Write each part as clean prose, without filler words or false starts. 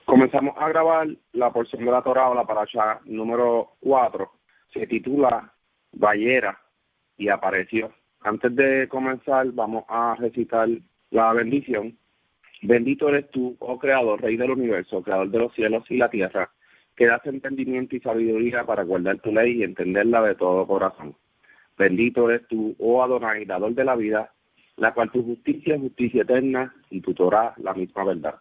Comenzamos a grabar la porción de la Torá o la paracha número 4. Se titula Vayera y apareció. Antes de comenzar, vamos a recitar la bendición. Bendito eres tú, oh Creador, Rey del universo, Creador de los cielos y la tierra, que das entendimiento y sabiduría para guardar tu ley y entenderla de todo corazón. Bendito eres tú, oh Adonai, dador de la vida, la cual tu justicia es justicia eterna y tu Torá la misma verdad.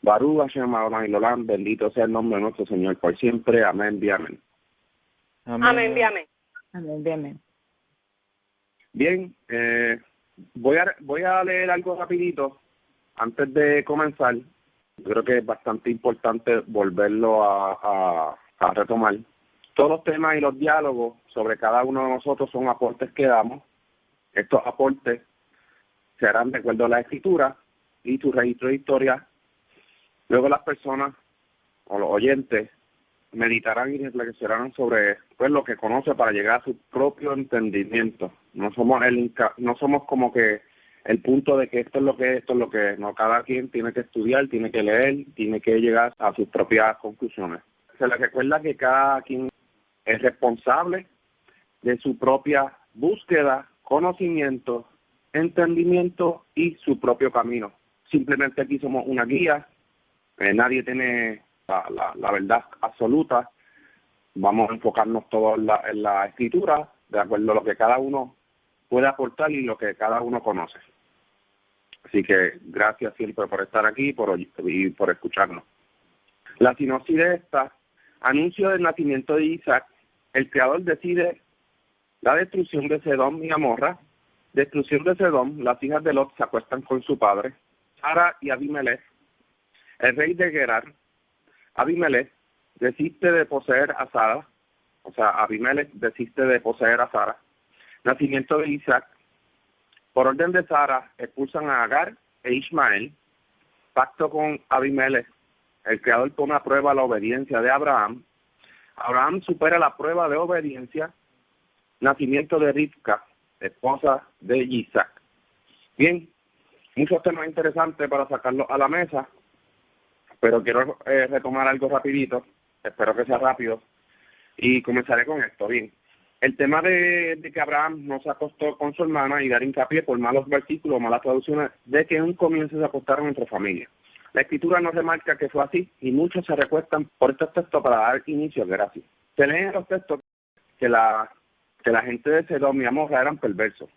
Baruch Hashem Adonai Olam, bendito sea el nombre de nuestro Señor por siempre. Amén, y amén. Amén, y amén. Amén, y amén. Bien, voy a leer algo rapidito antes de comenzar. Yo creo que es bastante importante volverlo a retomar. Todos los temas y los diálogos sobre cada uno de nosotros son aportes que damos. Estos aportes se harán de acuerdo a la escritura y su registro de historia. Luego las personas o los oyentes meditarán y reflexionarán sobre lo que conoce para llegar a su propio entendimiento. No somos como que el punto de que esto es lo que es, esto es lo que es. No, cada quien tiene que estudiar, tiene que leer, tiene que llegar a sus propias conclusiones. Se les recuerda que cada quien es responsable de su propia búsqueda, conocimiento, entendimiento y su propio camino. Simplemente aquí somos una guía. Nadie tiene la verdad absoluta. Vamos a enfocarnos todos en la escritura, de acuerdo a lo que cada uno puede aportar y lo que cada uno conoce. Así que gracias siempre por estar aquí y por escucharnos. La sinopsis de esta: anuncio del nacimiento de Isaac. El Creador decide la destrucción de Sedom y Gomorra. Destrucción de Sedom, las hijas de Lot se acuestan con su padre, Sara y Abimelech. El rey de Gerar, Abimelech, desiste de poseer a Sara, Abimelech desiste de poseer a Sara. Nacimiento de Isaac. Por orden de Sara, expulsan a Agar e Ismael. Pacto con Abimelech. El Creador pone a prueba la obediencia de Abraham. Abraham supera la prueba de obediencia. Nacimiento de Rivka, esposa de Isaac. Bien, muchos temas interesantes para sacarlos a la mesa, pero quiero retomar algo rapidito, espero que sea rápido, y comenzaré con esto. Bien, el tema de que Abraham no se acostó con su hermana y dar hincapié por malos versículos, malas traducciones, de que en un comienzo se acostaron entre familia. La escritura nos remarca que fue así, y muchos se recuestan por estos textos para dar inicio a gracia. Se leen en los textos que la gente de Sedom y Gomorra eran perversos.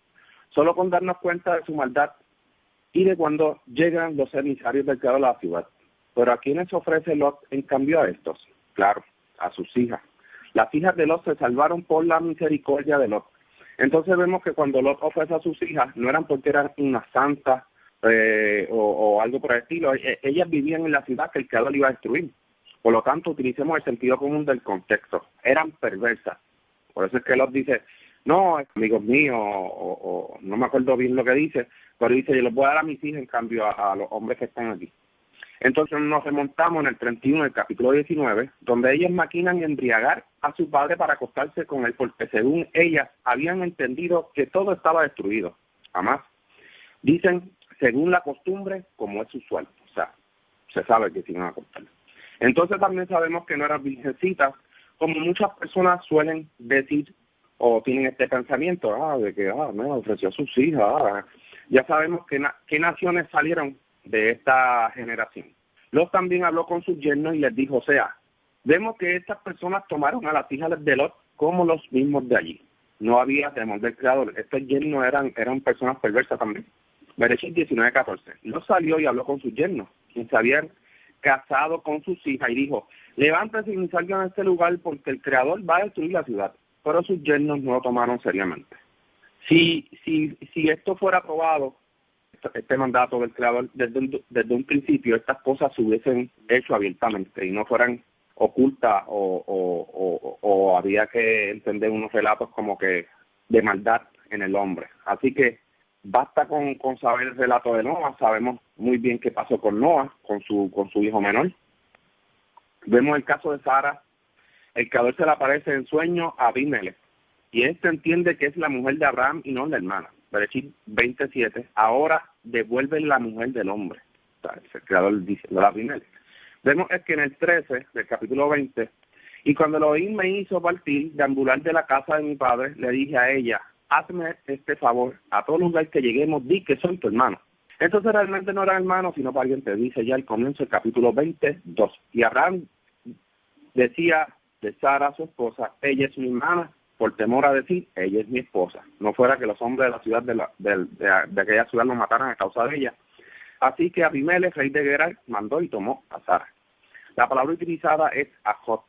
Solo con darnos cuenta de su maldad y de cuando llegan los emisarios del Creador a la ciudad. Pero ¿a quiénes ofrece Lot en cambio a estos? Claro, a sus hijas. Las hijas de Lot se salvaron por la misericordia de Lot. Entonces vemos que cuando Lot ofrece a sus hijas, no eran porque eran unas santas o algo por el estilo. Ellas vivían en la ciudad que el Creador iba a destruir. Por lo tanto, utilicemos el sentido común del contexto. Eran perversas. Por eso es que Lot dice, no, amigos míos, o no me acuerdo bien lo que dice, pero dice, yo les voy a dar a mis hijas en cambio a los hombres que están aquí. Entonces nos remontamos en el 31 del capítulo 19, donde ellas maquinan embriagar a su padre para acostarse con él, porque según ellas habían entendido que todo estaba destruido. Jamás. Dicen, según la costumbre, como es usual. O sea, se sabe que se iban a acostar. Entonces también sabemos que no eran virgencitas, como muchas personas suelen decir o tienen este pensamiento, de que me ofreció a sus hijas. Ya sabemos qué naciones salieron de esta generación. Lot también habló con sus yernos y les dijo, vemos que estas personas tomaron a las hijas de Lot como los mismos de allí. No había temor del Creador. Estos yernos eran personas perversas también. Bereshit 19:14. Lot salió y habló con sus yernos, quienes se habían casado con sus hijas, y dijo, levántense y salgan a este lugar porque el Creador va a destruir la ciudad. Pero sus yernos no lo tomaron seriamente. Si esto fuera aprobado, este mandato del Creador, desde un principio, estas cosas se hubiesen hecho abiertamente y no fueran ocultas o había que entender unos relatos como que de maldad en el hombre. Así que basta con saber el relato de Noah. Sabemos muy bien qué pasó con Noah, con su hijo menor. Vemos el caso de Sara. El Creador se le aparece en sueño a Abimelech, y éste entiende que es la mujer de Abraham y no la hermana. Bereshit 27, ahora devuelve la mujer del hombre. O sea, el Creador dice a Abimelech. Vemos es que en el 13 del capítulo 20, y cuando Elohim me hizo partir, deambular de la casa de mi padre, le dije a ella, hazme este favor, a todo lugar que lleguemos, di que soy tu hermano. Entonces realmente no era hermano, sino pariente, dice ya al comienzo del capítulo 22. Y Abraham decía de Sara, su esposa, ella es mi hermana, por temor a decir, ella es mi esposa. No fuera que los hombres de la ciudad de aquella ciudad lo mataran a causa de ella. Así que Abimelech, rey de Gerar, mandó y tomó a Sara. La palabra utilizada es Ajot,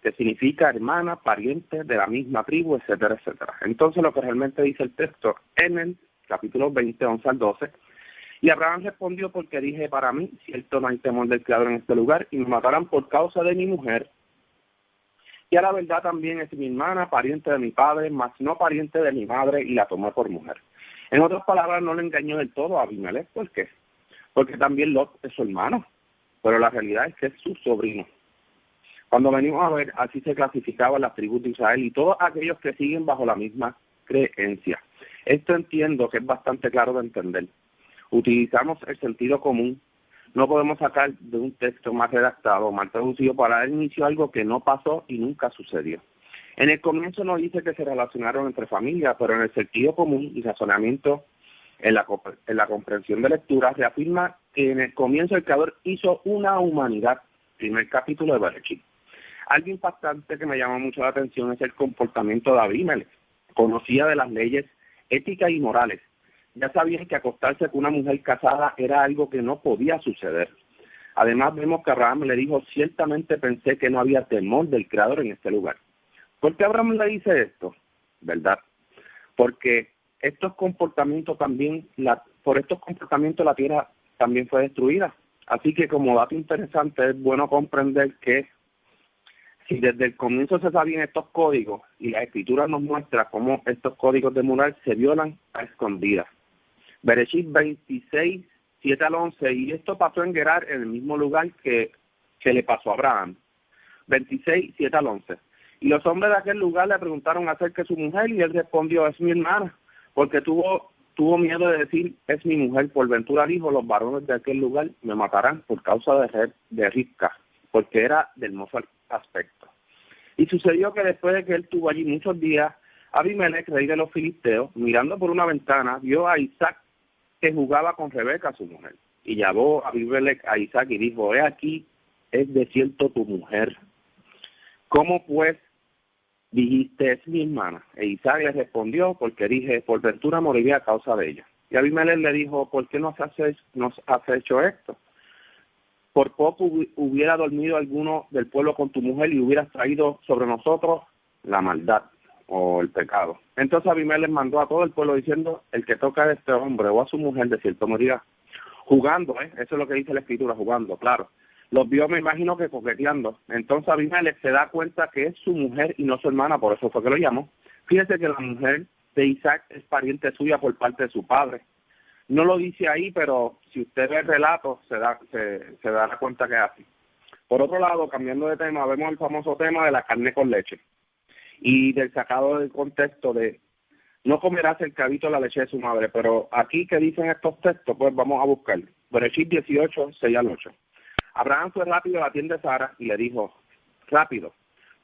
que significa hermana, pariente de la misma tribu, etcétera, etcétera. Entonces lo que realmente dice el texto en el capítulo 20, 11 al 12, y Abraham respondió, porque dije para mí, cierto no hay temor del Creador en este lugar, y me matarán por causa de mi mujer, y a la verdad también es mi hermana, pariente de mi padre, mas no pariente de mi madre, y la tomé por mujer. En otras palabras, no le engañó del todo a Abimelech. ¿Por qué? Porque también Lot es su hermano, pero la realidad es que es su sobrino. Cuando venimos a ver, así se clasificaban las tribus de Israel y todos aquellos que siguen bajo la misma creencia. Esto entiendo que es bastante claro de entender. Utilizamos el sentido común. No podemos sacar de un texto más redactado, mal traducido, para dar inicio a algo que no pasó y nunca sucedió. En el comienzo no dice que se relacionaron entre familias, pero en el sentido común y razonamiento, en la comprensión de lectura, reafirma que en el comienzo el Creador hizo una humanidad, primer capítulo de Bereshit. Algo impactante que me llamó mucho la atención es el comportamiento de Abimelech. Conocía de las leyes éticas y morales. Ya sabía que acostarse con una mujer casada era algo que no podía suceder. Además vemos que Abraham le dijo, ciertamente pensé que no había temor del Creador en este lugar. ¿Por qué Abraham le dice esto? ¿Verdad? Porque estos comportamientos también, por estos comportamientos la tierra también fue destruida. Así que como dato interesante es bueno comprender que si desde el comienzo se sabían estos códigos y la escritura nos muestra cómo estos códigos de moral se violan a escondidas. Bereshit 26, 7 al 11, y esto pasó en Gerar, en el mismo lugar que le pasó a Abraham. 26, 7 al 11. Y los hombres de aquel lugar le preguntaron acerca de su mujer, y él respondió, es mi hermana, porque tuvo miedo de decir, es mi mujer. Por ventura dijo, los varones de aquel lugar me matarán por causa de Ribca, porque era de hermoso aspecto. Y sucedió que después de que él estuvo allí muchos días, Abimelech, rey de los filisteos, mirando por una ventana, vio a Isaac que jugaba con Rebeca, su mujer. Y llamó a Abimelech a Isaac y dijo, he aquí, es de cierto tu mujer. ¿Cómo pues dijiste, es mi hermana? E Isaac le respondió, porque dije, por ventura moriría a causa de ella. Y Abimelech le dijo, ¿por qué nos has hecho esto? Por poco hubiera dormido alguno del pueblo con tu mujer y hubieras traído sobre nosotros la maldad o el pecado. Entonces Abimelech mandó a todo el pueblo diciendo, el que toca a este hombre o a su mujer de cierto morirá. Jugando, eso es lo que dice la escritura, jugando, claro. Los vio, me imagino que coqueteando. Entonces Abimelech se da cuenta que es su mujer y no su hermana, por eso fue que lo llamó. Fíjese que la mujer de Isaac es pariente suya por parte de su padre. No lo dice ahí, pero si usted ve el relato, se dará cuenta que es así. Por otro lado, cambiando de tema, vemos el famoso tema de la carne con leche y del sacado del contexto de no comerás el cabito de la leche de su madre. Pero aquí, ¿qué dicen estos textos? Pues vamos a buscar. Bereshit 18, 6 al 8. Abraham fue rápido a la tienda de Sara y le dijo, rápido,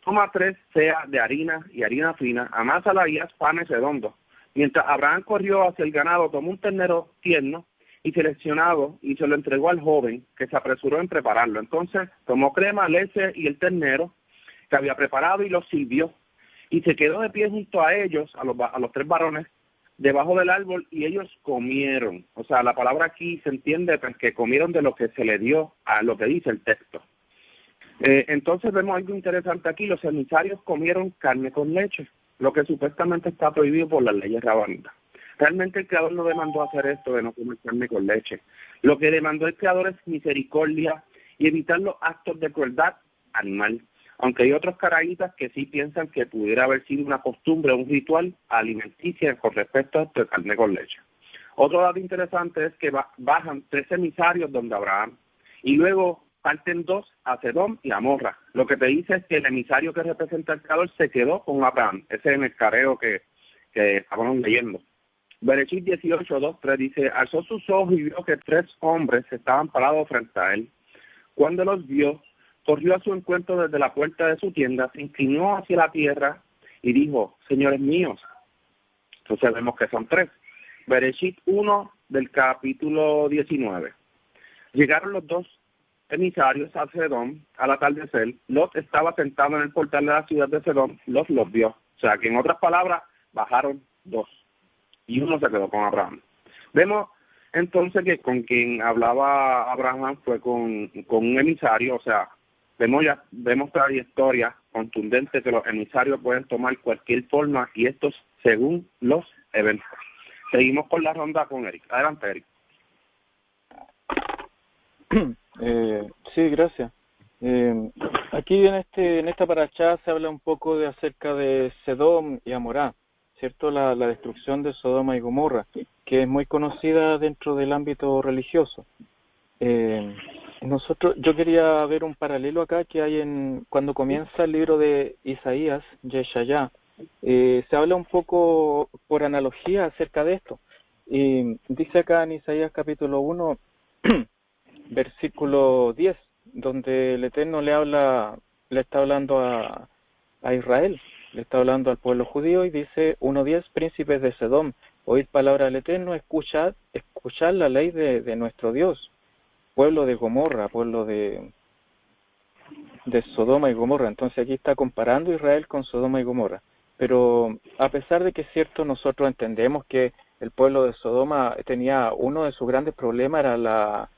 toma 3 seas de harina y harina fina, amásala y haz panes redondos. Mientras Abraham corrió hacia el ganado, tomó un ternero tierno y seleccionado y se lo entregó al joven, que se apresuró en prepararlo. Entonces tomó crema, leche y el ternero que había preparado y los sirvió. Y se quedó de pie junto a ellos, a los 3 varones, debajo del árbol, y ellos comieron. O sea, la palabra aquí se entiende pues, que comieron de lo que se le dio a lo que dice el texto. Entonces vemos algo interesante aquí. Los emisarios comieron carne con leche, lo que supuestamente está prohibido por las leyes rabánicas. Realmente el Creador no demandó hacer esto de no comer carne con leche. Lo que demandó el Creador es misericordia y evitar los actos de crueldad animal. Aunque hay otros caraítas que sí piensan que pudiera haber sido una costumbre, un ritual alimenticia con respecto a esto de carne con leche. Otro dato interesante es que bajan 3 emisarios donde Abraham y luego parten 2 a Sedom y a Morra. Lo que te dice es que el emisario que representa al Creador se quedó con Abraham. Ese es en el careo que estábamos leyendo. Bereshit 18, 2, 3 dice, alzó sus ojos y vio que 3 hombres estaban parados frente a él. Cuando los vio, corrió a su encuentro desde la puerta de su tienda, se inclinó hacia la tierra y dijo: señores míos. Entonces vemos que son 3. Bereshit 1 del capítulo 19. Llegaron los 2 emisarios a Sedom al atardecer. Lot estaba sentado en el portal de la ciudad de Sedom. Lot los vio. O sea que en otras palabras, bajaron 2 y uno se quedó con Abraham. Vemos entonces que con quien hablaba Abraham fue con un emisario. O sea, vemos trayectorias contundentes que los emisarios pueden tomar cualquier forma, y estos según los eventos. Seguimos con la ronda con Eric. Adelante, Eric. Sí, gracias. Aquí en esta parashá se habla un poco acerca de Sedom y Amorá, ¿cierto? La destrucción de Sodoma y Gomorra, que es muy conocida dentro del ámbito religioso. Yo quería ver un paralelo acá que hay cuando comienza el libro de Isaías, Yeshayá. Se habla un poco por analogía acerca de esto. Y dice acá en Isaías capítulo 1, versículo 10, donde el Eterno le está hablando a Israel, le está hablando al pueblo judío, y dice 1:10: príncipes de Sedom, oíd palabra del Eterno, escuchad la ley de nuestro Dios. Pueblo de Gomorra, pueblo de Sodoma y Gomorra. Entonces aquí está comparando Israel con Sodoma y Gomorra. Pero a pesar de que es cierto, nosotros entendemos que el pueblo de Sodoma tenía uno de sus grandes problemas, era la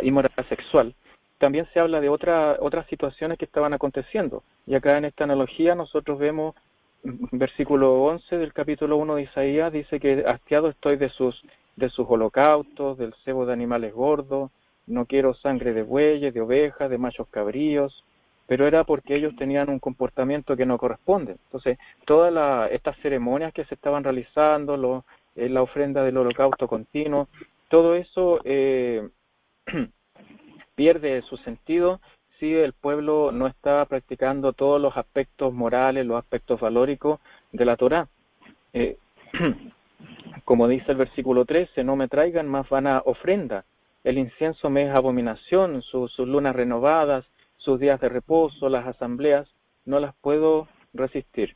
inmoralidad sexual. También se habla de otras situaciones que estaban aconteciendo. Y acá en esta analogía nosotros vemos, versículo 11 del capítulo 1 de Isaías, dice que hastiado estoy de sus holocaustos, del cebo de animales gordos, no quiero sangre de bueyes, de ovejas, de machos cabríos, pero era porque ellos tenían un comportamiento que no corresponde. Entonces, todas estas ceremonias que se estaban realizando, la ofrenda del holocausto continuo, todo eso pierde su sentido si el pueblo no está practicando todos los aspectos morales, los aspectos valóricos de la Torá. Como dice el versículo 13, no me traigan más vana ofrenda, el incienso me es abominación, sus lunas renovadas, sus días de reposo, las asambleas, no las puedo resistir.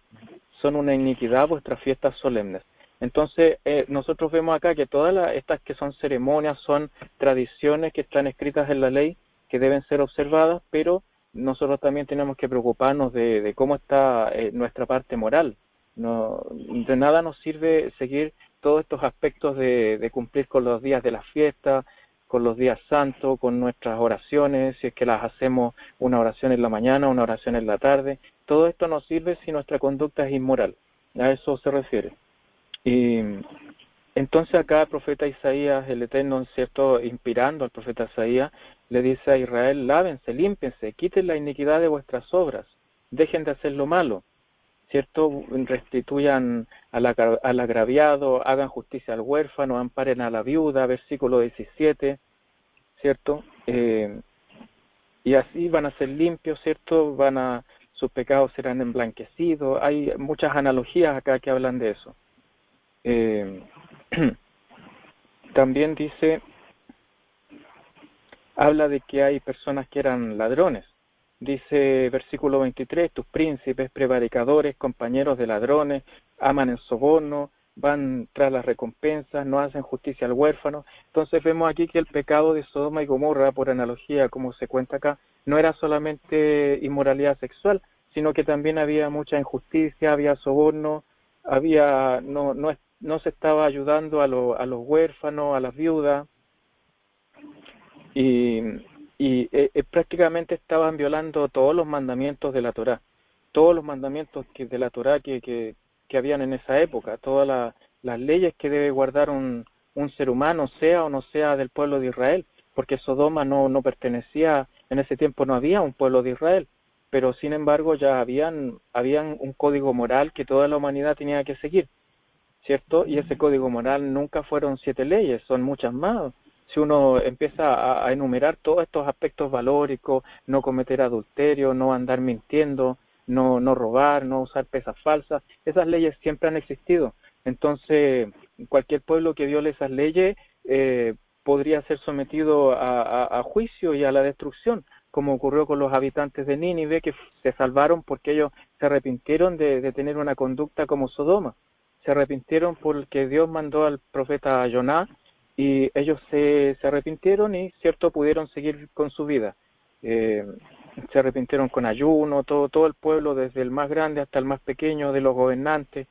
Son una iniquidad vuestras fiestas solemnes. Entonces, nosotros vemos acá que todas estas que son ceremonias son tradiciones que están escritas en la ley, que deben ser observadas, pero nosotros también tenemos que preocuparnos de cómo está nuestra parte moral. No, de nada nos sirve seguir todos estos aspectos de cumplir con los días de la fiesta, con los días santos, con nuestras oraciones, si es que las hacemos una oración en la mañana, una oración en la tarde. Todo esto nos sirve si nuestra conducta es inmoral. A eso se refiere. Y entonces acá el profeta Isaías, el Eterno, ¿cierto?, inspirando al profeta Isaías, le dice a Israel: lávense, límpense, quiten la iniquidad de vuestras obras, dejen de hacer lo malo, ¿cierto? Restituyan al agraviado, hagan justicia al huérfano, amparen a la viuda, versículo 17, ¿cierto? Y así van a ser limpios, ¿cierto? Sus pecados serán emblanquecidos. Hay muchas analogías acá que hablan de eso. También habla de que hay personas que eran ladrones. Dice versículo 23, tus príncipes, prevaricadores, compañeros de ladrones, aman el soborno, van tras las recompensas, no hacen justicia al huérfano. Entonces vemos aquí que el pecado de Sodoma y Gomorra, por analogía, como se cuenta acá, no era solamente inmoralidad sexual, sino que también había mucha injusticia, había soborno, no se estaba ayudando a los huérfanos, a las viudas, y prácticamente estaban violando todos los mandamientos de la Torá, todos los mandamientos de la Torá que habían en esa época, todas las leyes que debe guardar un ser humano, sea o no sea del pueblo de Israel, porque Sodoma no pertenecía, en ese tiempo no había un pueblo de Israel, pero sin embargo ya habían un código moral que toda la humanidad tenía que seguir, ¿cierto? Y ese código moral nunca fueron 7 leyes, son muchas más. Si uno empieza a enumerar todos estos aspectos valóricos, no cometer adulterio, no andar mintiendo, no robar, no usar pesas falsas, esas leyes siempre han existido. Entonces, cualquier pueblo que viole esas leyes podría ser sometido a juicio y a la destrucción, como ocurrió con los habitantes de Nínive, que se salvaron porque ellos se arrepintieron de tener una conducta como Sodoma. Se arrepintieron porque Dios mandó al profeta Jonás y ellos se arrepintieron y, cierto, pudieron seguir con su vida. Se arrepintieron con ayuno, todo el pueblo, desde el más grande hasta el más pequeño de los gobernantes,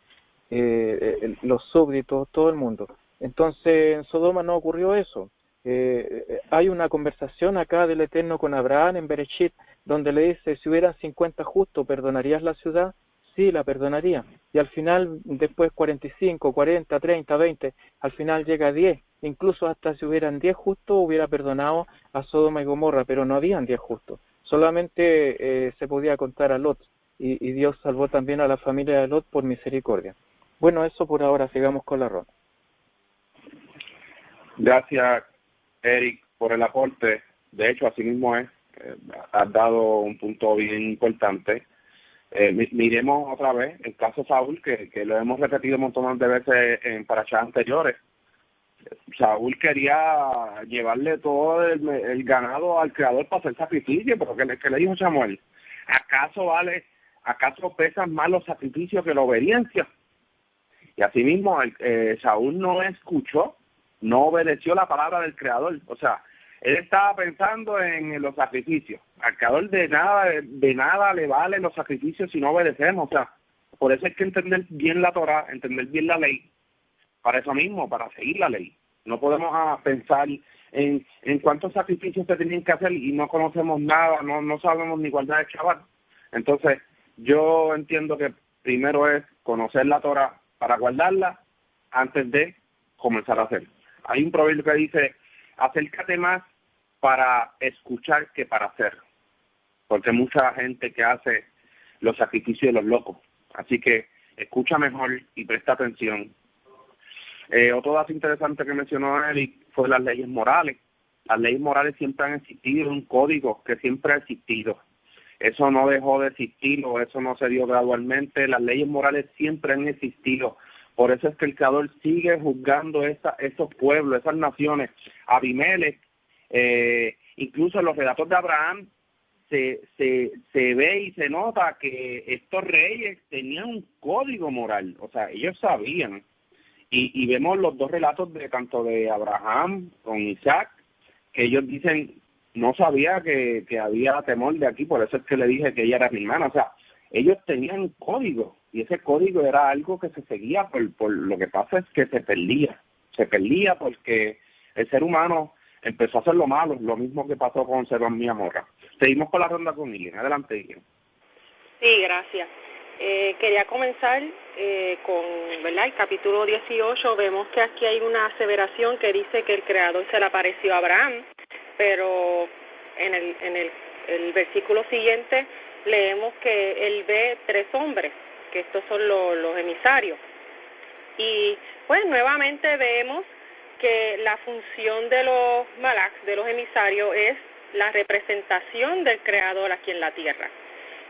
los súbditos, todo el mundo. Entonces en Sodoma no ocurrió eso. Hay una conversación acá del Eterno con Abraham en Bereshit, donde le dice, si hubieran 50 justos, ¿perdonarías la ciudad? Sí, la perdonaría. Y al final, después 45, 40, 30, 20, al final llega a 10. Incluso hasta si hubieran 10 justos, hubiera perdonado a Sodoma y Gomorra, pero no habían 10 justos. Solamente se podía contar a Lot, y Dios salvó también a la familia de Lot por misericordia. Bueno, eso por ahora, sigamos con la ronda. Gracias, Eric, por el aporte. De hecho, así mismo es. Has dado un punto bien importante. Miremos otra vez el caso Saúl, que lo hemos repetido un montón de veces en parashas anteriores. Saúl quería llevarle todo el ganado al Creador para hacer sacrificio, pero ¿qué le dijo Samuel? ¿Acaso pesan más los sacrificios que la obediencia? Y asimismo, Saúl no escuchó, no obedeció la palabra del Creador. O sea, él estaba pensando en los sacrificios. Al Creador de nada le valen los sacrificios si no obedecemos. O sea, por eso hay que entender bien la Torah, entender bien la ley. Para eso mismo, para seguir la ley. No podemos pensar en cuántos sacrificios se tienen que hacer y no conocemos nada, no sabemos ni guardar el Shabbat. Entonces, yo entiendo que primero es conocer la Torah para guardarla antes de comenzar a hacer. Hay un proverbio que dice, acércate más para escuchar que para hacer, porque hay mucha gente que hace los sacrificios de los locos. Así que escucha mejor y presta atención. Otro dato interesante que mencionó Eric fue las leyes morales. Las leyes morales siempre han existido, un código que siempre ha existido. Eso no dejó de existir o eso no se dio gradualmente. Las leyes morales siempre han existido. Por eso es que el Creador sigue juzgando esos pueblos, esas naciones. Abimelech, incluso en los relatos de Abraham, se ve y se nota que estos reyes tenían un código moral. O sea, ellos sabían. Y vemos los dos relatos de tanto de Abraham con Isaac, que ellos dicen, no sabía que había temor de aquí, por eso es que le dije que ella era mi hermana. O sea, ellos tenían un código, y ese código era algo que se seguía, por lo que pasa es que se perdía porque el ser humano empezó a hacer lo malo, lo mismo que pasó con Sodoma y Gomorra. Seguimos con la ronda con Ilian. Adelante, Ilian. Sí, gracias. Quería comenzar con, ¿verdad?, el capítulo 18. Vemos que aquí hay una aseveración que dice que el Creador se le apareció a Abraham, pero en el versículo siguiente leemos que él ve 3 hombres, que estos son los emisarios. Y pues nuevamente vemos que la función de los malaks, de los emisarios, es la representación del Creador aquí en la tierra.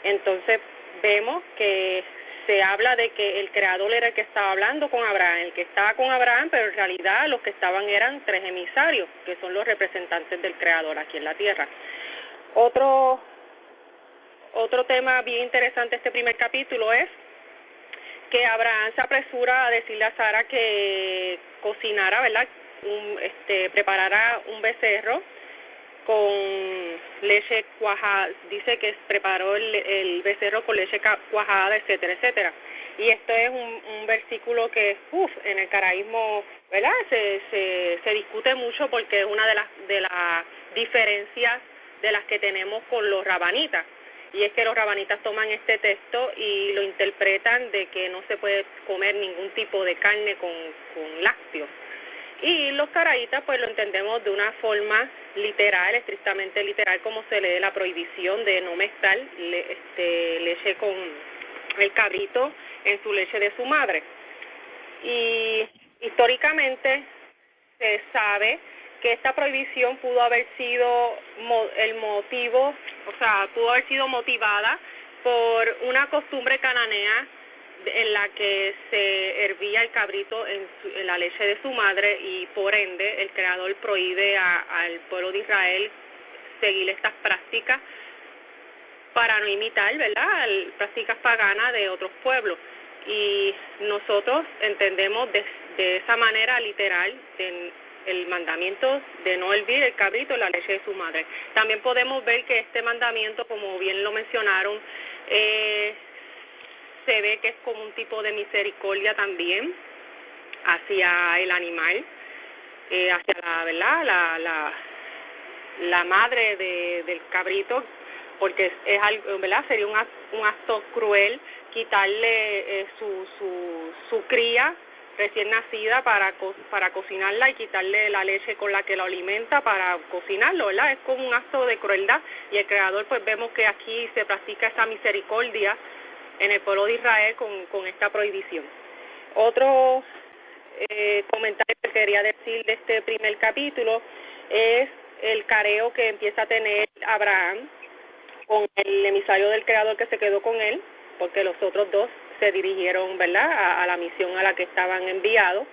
Entonces vemos que se habla de que el Creador era el que estaba hablando con Abraham, el que estaba con Abraham, pero en realidad los que estaban eran 3 emisarios, que son los representantes del Creador aquí en la tierra. Otro tema bien interesante de este primer capítulo es que Abraham se apresura a decirle a Sara que cocinara, ¿verdad?, preparara un becerro con leche cuajada. Dice que preparó el becerro con leche cuajada, etcétera, etcétera. Y esto es un versículo que, en el caraísmo, ¿verdad?, se discute mucho porque es una de las diferencias de las que tenemos con los rabanitas. Y es que los rabanitas toman este texto y lo interpretan de que no se puede comer ningún tipo de carne con lácteos. Y los caraítas pues lo entendemos de una forma literal, estrictamente literal, como se lee la prohibición de no mezclar leche con el cabrito en su leche de su madre. Y históricamente se sabe que esta prohibición pudo haber sido pudo haber sido motivada por una costumbre cananea en la que se hervía el cabrito en la leche de su madre, y por ende el Creador prohíbe al pueblo de Israel seguir estas prácticas para no imitar, ¿verdad?, prácticas paganas de otros pueblos. Y nosotros entendemos de esa manera literal el mandamiento de no hervir el cabrito en la leche de su madre. También podemos ver que este mandamiento, como bien lo mencionaron, se ve que es como un tipo de misericordia también hacia el animal, hacia la, ¿verdad?, la madre del cabrito, porque es algo, ¿verdad?, sería un acto cruel quitarle su cría recién nacida para cocinarla y quitarle la leche con la que lo alimenta para cocinarlo, ¿verdad? Es como un acto de crueldad, y el Creador, pues vemos que aquí se practica esa misericordia en el pueblo de Israel con esta prohibición. Otro comentario que quería decir de este primer capítulo es el careo que empieza a tener Abraham con el emisario del Creador que se quedó con él, porque los otros dos se dirigieron, ¿verdad?, a la misión a la que estaban enviados.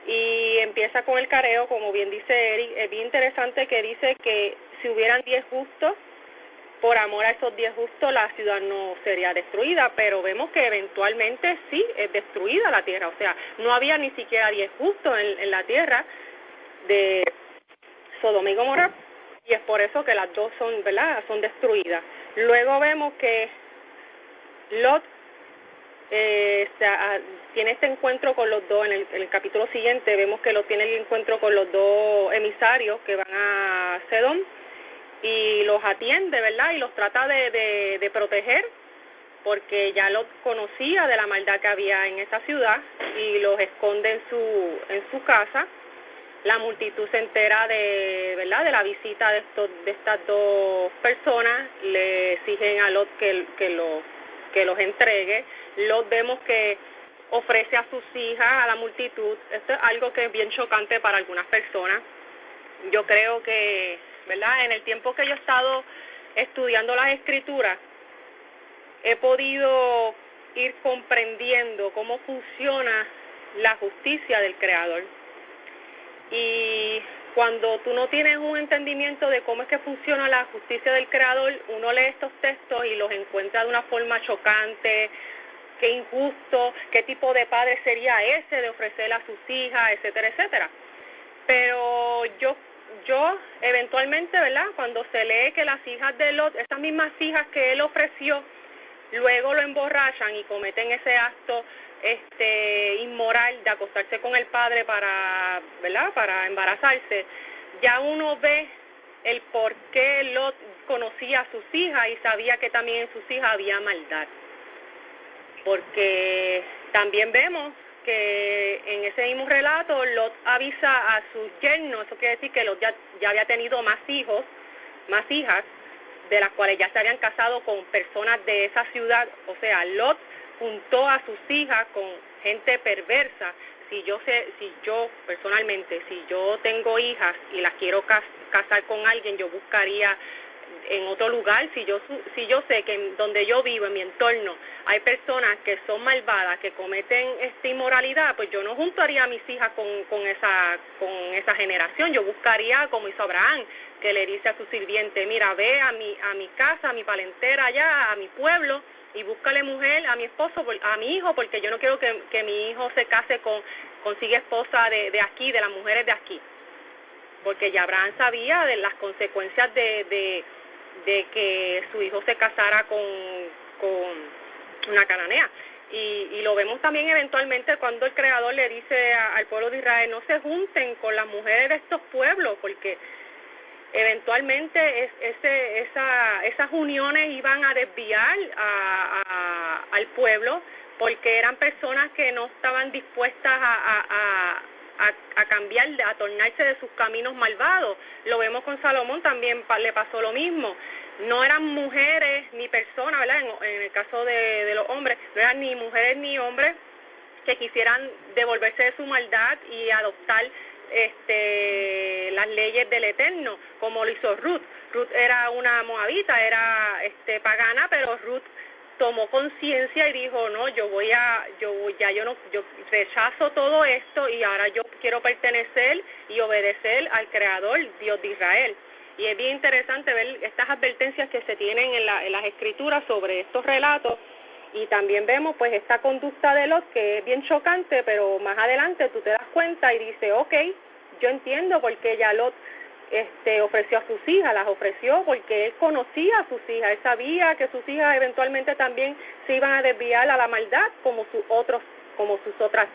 Y empieza con el careo, como bien dice Eric. Es bien interesante que dice que si hubieran 10 justos, por amor a esos 10 justos, la ciudad no sería destruida, pero vemos que eventualmente sí es destruida la tierra. O sea, no había ni siquiera 10 justos en la tierra de Sodoma y Gomorra, y es por eso que las dos son, ¿verdad?, son destruidas. Luego vemos que Lot tiene este encuentro con los dos. En el capítulo siguiente vemos que Lot tiene el encuentro con los dos emisarios que van a Sedom, y los atiende, ¿verdad?, y los trata de proteger, porque ya Lot conocía de la maldad que había en esa ciudad, y los esconde en su casa. La multitud se entera ¿verdad?, de la visita de estas dos personas. Le exigen a Lot que los entregue. Lot vemos que ofrece a sus hijas a la multitud. Esto es algo que es bien chocante para algunas personas. Yo creo que, ¿verdad?, en el tiempo que yo he estado estudiando las Escrituras, he podido ir comprendiendo cómo funciona la justicia del Creador. Y cuando tú no tienes un entendimiento de cómo es que funciona la justicia del Creador, uno lee estos textos y los encuentra de una forma chocante, qué injusto, qué tipo de padre sería ese de ofrecer a sus hijas, etcétera, etcétera. Pero yo eventualmente, ¿verdad?, cuando se lee que las hijas de Lot, esas mismas hijas que él ofreció, luego lo emborrachan y cometen ese acto inmoral de acostarse con el padre para, ¿verdad?, para embarazarse, ya uno ve el por qué Lot conocía a sus hijas y sabía que también en sus hijas había maldad. Porque también vemos que en ese mismo relato Lot avisa a sus yernos. Eso quiere decir que Lot ya había tenido más hijas, de las cuales ya se habían casado con personas de esa ciudad. O sea, Lot juntó a sus hijas con gente perversa. Si yo personalmente, si yo tengo hijas y las quiero casar con alguien, yo buscaría en otro lugar. Si yo sé que donde yo vivo, en mi entorno, hay personas que son malvadas, que cometen esta inmoralidad, pues yo no juntaría a mis hijas con esa generación. Yo buscaría, como hizo Abraham, que le dice a su sirviente: mira, ve a mi casa, a mi palentera allá, a mi pueblo, y búscale mujer a mi esposo, a mi hijo, porque yo no quiero que mi hijo se case consiga esposa de aquí, de las mujeres de aquí. Porque ya Abraham sabía de las consecuencias de que su hijo se casara con una cananea. Y lo vemos también eventualmente cuando el Creador le dice al pueblo de Israel: no se junten con las mujeres de estos pueblos, porque eventualmente esas uniones iban a desviar al pueblo, porque eran personas que no estaban dispuestas a cambiar, a tornarse de sus caminos malvados. Lo vemos con Salomón, también le pasó lo mismo. No eran mujeres ni personas, ¿verdad?, en el caso de los hombres, no eran ni mujeres ni hombres que quisieran devolverse de su maldad y adoptar las leyes del Eterno, como lo hizo Ruth. Ruth era una moabita, era pagana, pero Ruth tomó conciencia y dijo, no, yo rechazo todo esto y ahora yo quiero pertenecer y obedecer al Creador, Dios de Israel. Y es bien interesante ver estas advertencias que se tienen en las Escrituras sobre estos relatos, y también vemos pues esta conducta de Lot, que es bien chocante, pero más adelante tú te das cuenta y dices, okay, yo entiendo por qué ya Lot ofreció a sus hijas, las ofreció porque él conocía a sus hijas, él sabía que sus hijas eventualmente también se iban a desviar a la maldad como sus otras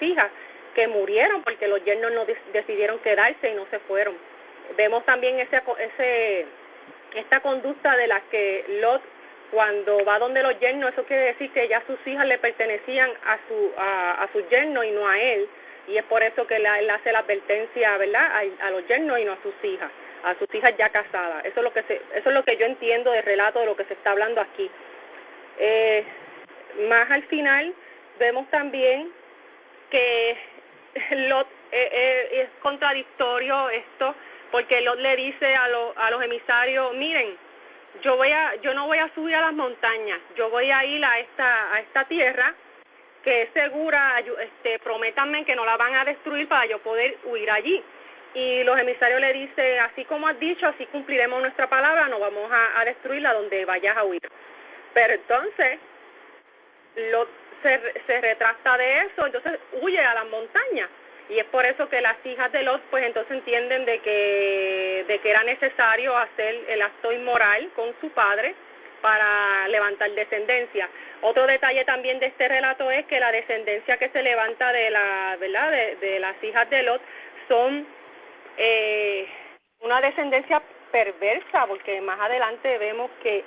hijas que murieron porque los yernos no decidieron quedarse y no se fueron. Vemos también esta conducta de la que Lot, cuando va donde los yernos, eso quiere decir que ya sus hijas le pertenecían a su yerno y no a él, y es por eso que él hace la advertencia, ¿verdad?, a los yernos y no a sus hijas ya casadas. Eso es lo que yo entiendo del relato de lo que se está hablando aquí. Más al final vemos también que Lot es contradictorio esto, porque Lot le dice a los emisarios, miren, yo no voy a subir a las montañas, yo voy a ir a esta tierra que es segura, prométanme que no la van a destruir para yo poder huir allí. Y los emisarios le dicen, así como has dicho, así cumpliremos nuestra palabra, no vamos a destruirla donde vayas a huir. Pero entonces Lot se retracta de eso, entonces huye a las montañas. Y es por eso que las hijas de Lot pues entonces entienden de que era necesario hacer el acto inmoral con su padre para levantar descendencia. Otro detalle también de este relato es que la descendencia que se levanta de las hijas de Lot son una descendencia perversa, porque más adelante vemos que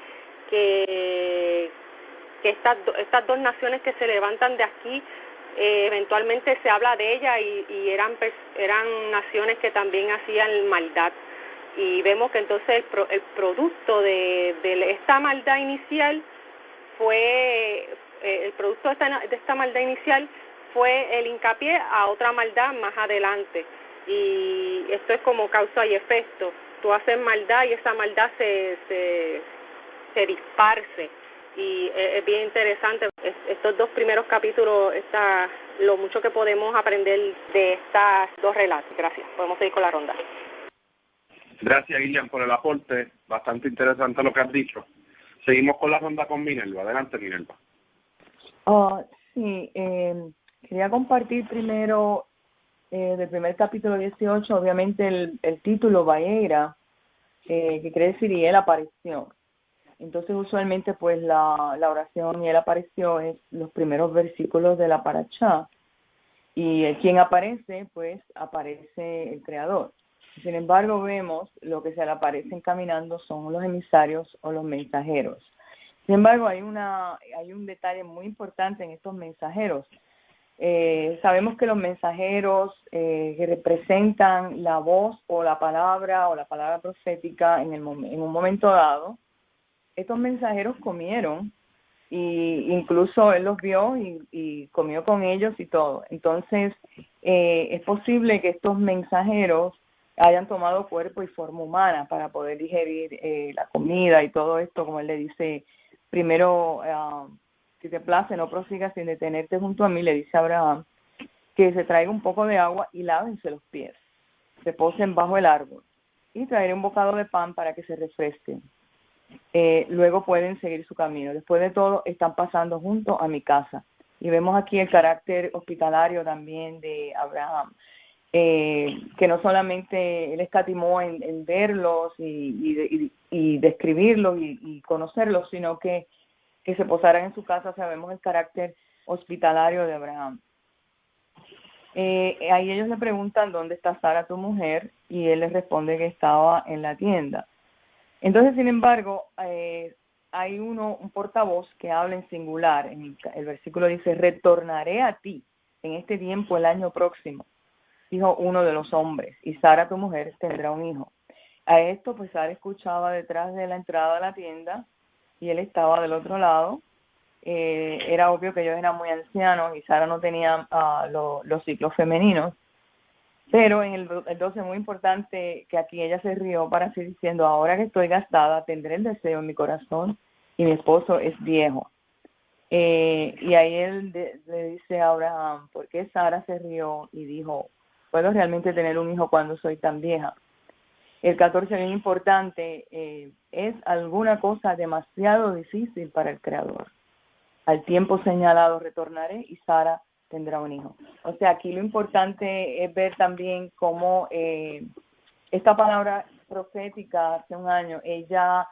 estas dos naciones que se levantan de aquí, eventualmente se habla de ellas y eran naciones que también hacían maldad. Y vemos que entonces el producto de esta maldad inicial fue el hincapié a otra maldad más adelante. Y esto es como causa y efecto. Tú haces maldad y esa maldad se disparce. Y es bien interesante estos dos primeros capítulos, lo mucho que podemos aprender de estas dos relatos. Gracias. Podemos seguir con la ronda. Gracias, Ilian, por el aporte. Bastante interesante lo que has dicho. Seguimos con la ronda con Minerva. Adelante, Minerva. Sí, quería compartir primero del primer capítulo 18, obviamente el título Vaera, que quiere decir y él apareció. Entonces usualmente pues la oración y él apareció es los primeros versículos de la parashá, y quien aparece pues aparece el Creador. Sin embargo vemos lo que se le aparecen caminando son los emisarios o los mensajeros. Sin embargo hay un detalle muy importante en estos mensajeros. Sabemos que los mensajeros que representan la voz o la palabra profética en un momento dado, estos mensajeros comieron, y incluso él los vio y comió con ellos y todo. Entonces es posible que estos mensajeros hayan tomado cuerpo y forma humana para poder digerir la comida y todo esto, como él le dice primero, si te place no prosigas sin detenerte junto a mí, le dice a Abraham que se traiga un poco de agua y lávense los pies, se posen bajo el árbol y traeré un bocado de pan para que se refresquen. Luego pueden seguir su camino. Después de todo están pasando junto a mi casa, y vemos aquí el carácter hospitalario también de Abraham, que no solamente él escatimó en verlos y describirlos y conocerlos, sino que se posaran en su casa. Sabemos el carácter hospitalario de Abraham. Ahí ellos le preguntan ¿dónde está Sara tu mujer? Y él les responde que estaba en la tienda. Entonces, sin embargo, hay un portavoz que habla en singular. En el versículo dice, retornaré a ti en este tiempo el año próximo, dijo uno de los hombres, y Sara tu mujer tendrá un hijo. A esto pues Sara escuchaba detrás de la entrada de la tienda y él estaba del otro lado. Era obvio que ellos eran muy ancianos y Sara no tenía los ciclos femeninos. Pero en el 12 es muy importante que aquí ella se rió para seguir diciendo, ahora que estoy gastada tendré el deseo en mi corazón y mi esposo es viejo. Y ahí él le dice a Abraham, ¿por qué Sara se rió y dijo, ¿puedo realmente tener un hijo cuando soy tan vieja? El 14, bien importante, es alguna cosa demasiado difícil para el Creador. Al tiempo señalado retornaré y Sara tendrá un hijo. O sea, aquí lo importante es ver también cómo esta palabra profética hace un año, ella,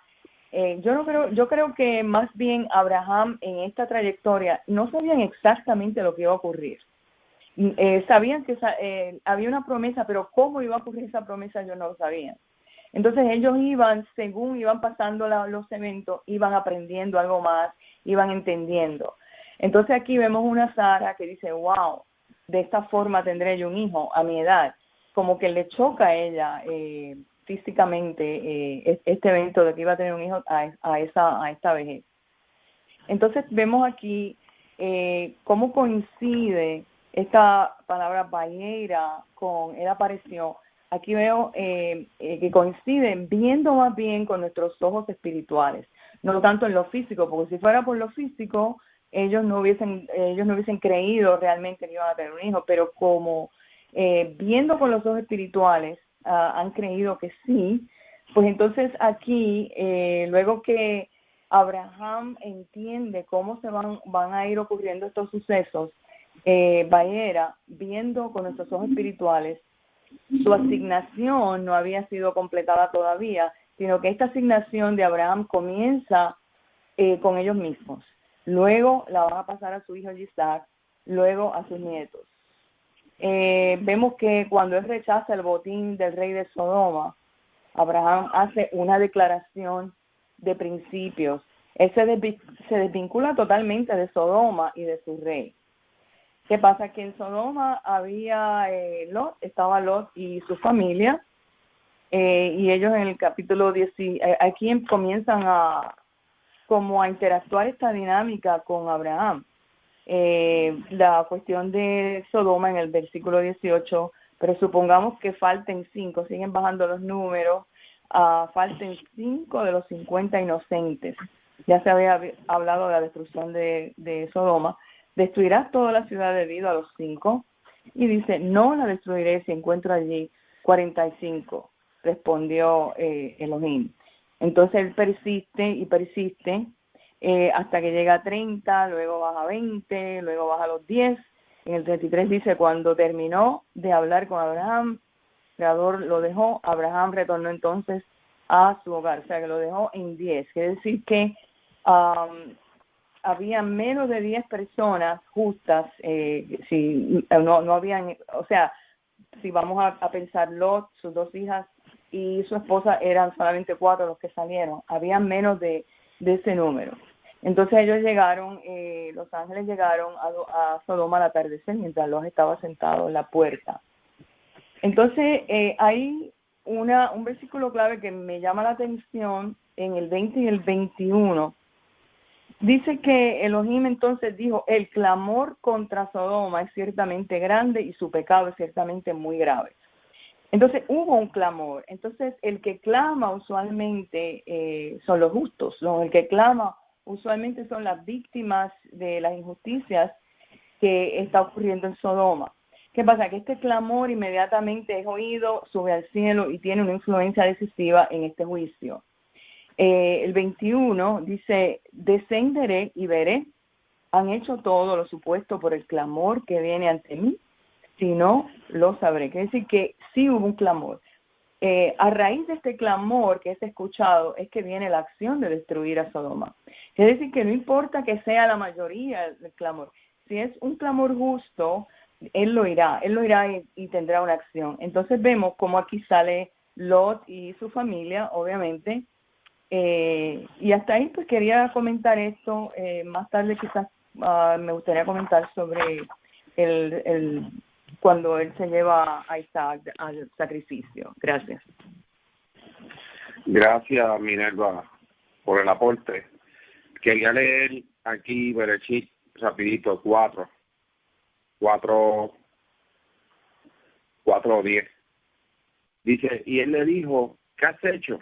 yo creo que más bien Abraham en esta trayectoria no sabían exactamente lo que iba a ocurrir. Sabían que había una promesa, pero cómo iba a ocurrir esa promesa ellos no lo sabían. Entonces ellos iban, según iban pasando los eventos, iban aprendiendo algo más, iban entendiendo. Entonces aquí vemos una Sara que dice, wow, de esta forma tendré yo un hijo a mi edad. Como que le choca a ella físicamente este evento de que iba a tener un hijo a esta vejez. Entonces vemos aquí cómo coincide esta palabra Bayeira con él apareció. Aquí veo que coinciden viendo más bien con nuestros ojos espirituales, no tanto en lo físico, porque si fuera por lo físico, ellos no hubiesen creído realmente que iban a tener un hijo, pero como viendo con los ojos espirituales han creído que sí, pues entonces aquí, luego que Abraham entiende cómo se van a ir ocurriendo estos sucesos, Bayeira, viendo con nuestros ojos espirituales, su asignación no había sido completada todavía, sino que esta asignación de Abraham comienza con ellos mismos. Luego la van a pasar a su hijo Isaac, luego a sus nietos. Vemos que cuando él rechaza el botín del rey de Sodoma, Abraham hace una declaración de principios. Él se desvincula totalmente de Sodoma y de su rey. ¿Qué pasa? Que en Sodoma había estaba Lot y su familia, y ellos en el capítulo 10, aquí comienzan a interactuar esta dinámica con Abraham. La cuestión de Sodoma en el versículo 18, pero supongamos que falten 5, siguen bajando los números, falten 5 de los 50 inocentes. Ya se había hablado de la destrucción de Sodoma. ¿Destruirás toda la ciudad debido a los 5? Y dice, no la destruiré si encuentro allí 45, respondió Elohim. Entonces él persiste y persiste hasta que llega a 30, luego baja a 20, luego baja a los 10. En el 33 dice, cuando terminó de hablar con Abraham, el Creador lo dejó, Abraham retornó entonces a su hogar, o sea que lo dejó en 10. Quiere decir que había menos de 10 personas justas, si no habían, o sea, si vamos a pensar, Lot, sus 2 hijas y su esposa eran solamente 4 los que salieron, había menos de ese número. Entonces ellos llegaron, los ángeles llegaron a Sodoma al atardecer mientras Lot estaba sentado en la puerta. Entonces hay un versículo clave que me llama la atención en el 20 y el 21. Dice que Elohim entonces dijo, el clamor contra Sodoma es ciertamente grande y su pecado es ciertamente muy grave. Entonces hubo un clamor. Entonces el que clama usualmente son los justos, el que clama usualmente son las víctimas de las injusticias que está ocurriendo en Sodoma. ¿Qué pasa? Que este clamor inmediatamente es oído, sube al cielo y tiene una influencia decisiva en este juicio. El 21 dice, descenderé y veré, han hecho todo lo supuesto por el clamor que viene ante mí, si no, lo sabré. Quiere decir que sí hubo un clamor. A raíz de este clamor que es escuchado es que viene la acción de destruir a Sodoma. Quiere decir que no importa que sea la mayoría del clamor, si es un clamor justo, él lo irá y tendrá una acción. Entonces vemos cómo aquí sale Lot y su familia, obviamente. Y hasta ahí pues quería comentar esto. Más tarde quizás me gustaría comentar sobre cuando él se lleva a Isaac al sacrificio. Gracias. Gracias, Minerva, por el aporte. Quería leer aquí Bereshit rapidito, 4:10. Dice, y él le dijo, ¿qué has hecho?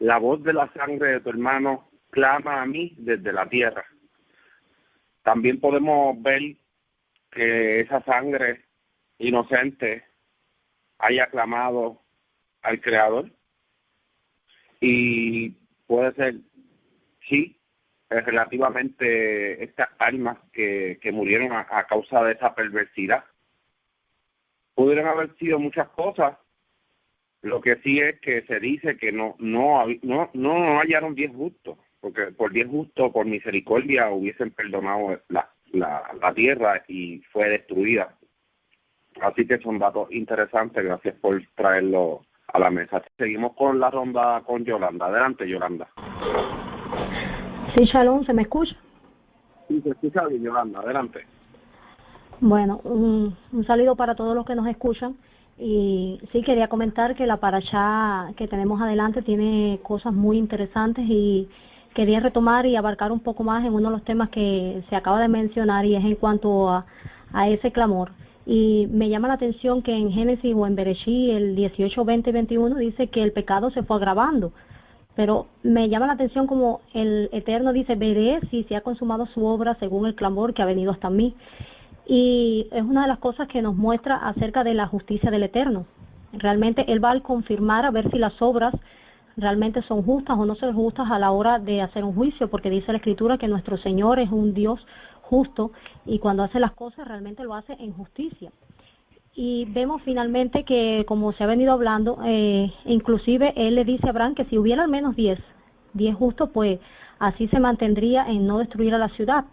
La voz de la sangre de tu hermano clama a mí desde la tierra. también podemos ver que esa sangre inocente haya clamado al Creador, y puede ser, sí, relativamente estas almas que murieron a causa de esa perversidad. Pudieron haber sido muchas cosas. Lo que sí es que se dice que no hallaron 10 justos, porque por 10 justos, por misericordia, hubiesen perdonado la tierra y fue destruida. Así que son datos interesantes. Gracias por traerlo a la mesa. Seguimos con la ronda con Yolanda. Adelante, Yolanda. Sí, Shalom, ¿se me escucha? Sí, se escucha bien, Yolanda. Adelante. Bueno, un saludo para todos los que nos escuchan. Y sí, quería comentar que la parashá que tenemos adelante tiene cosas muy interesantes, y quería retomar y abarcar un poco más en uno de los temas que se acaba de mencionar, y es en cuanto a ese clamor. Y me llama la atención que en Génesis o en Bereshit, el 18, 20 y 21, dice que el pecado se fue agravando. Pero me llama la atención como el Eterno dice, veré si se ha consumado su obra según el clamor que ha venido hasta mí. Y es una de las cosas que nos muestra acerca de la justicia del Eterno. Realmente Él va a confirmar a ver si las obras realmente son justas o no son justas a la hora de hacer un juicio, porque dice la Escritura que nuestro Señor es un Dios justo, y cuando hace las cosas realmente lo hace en justicia. Y vemos finalmente que, como se ha venido hablando, inclusive Él le dice a Abraham que si hubiera al menos 10 justos, pues así se mantendría en no destruir a la ciudad.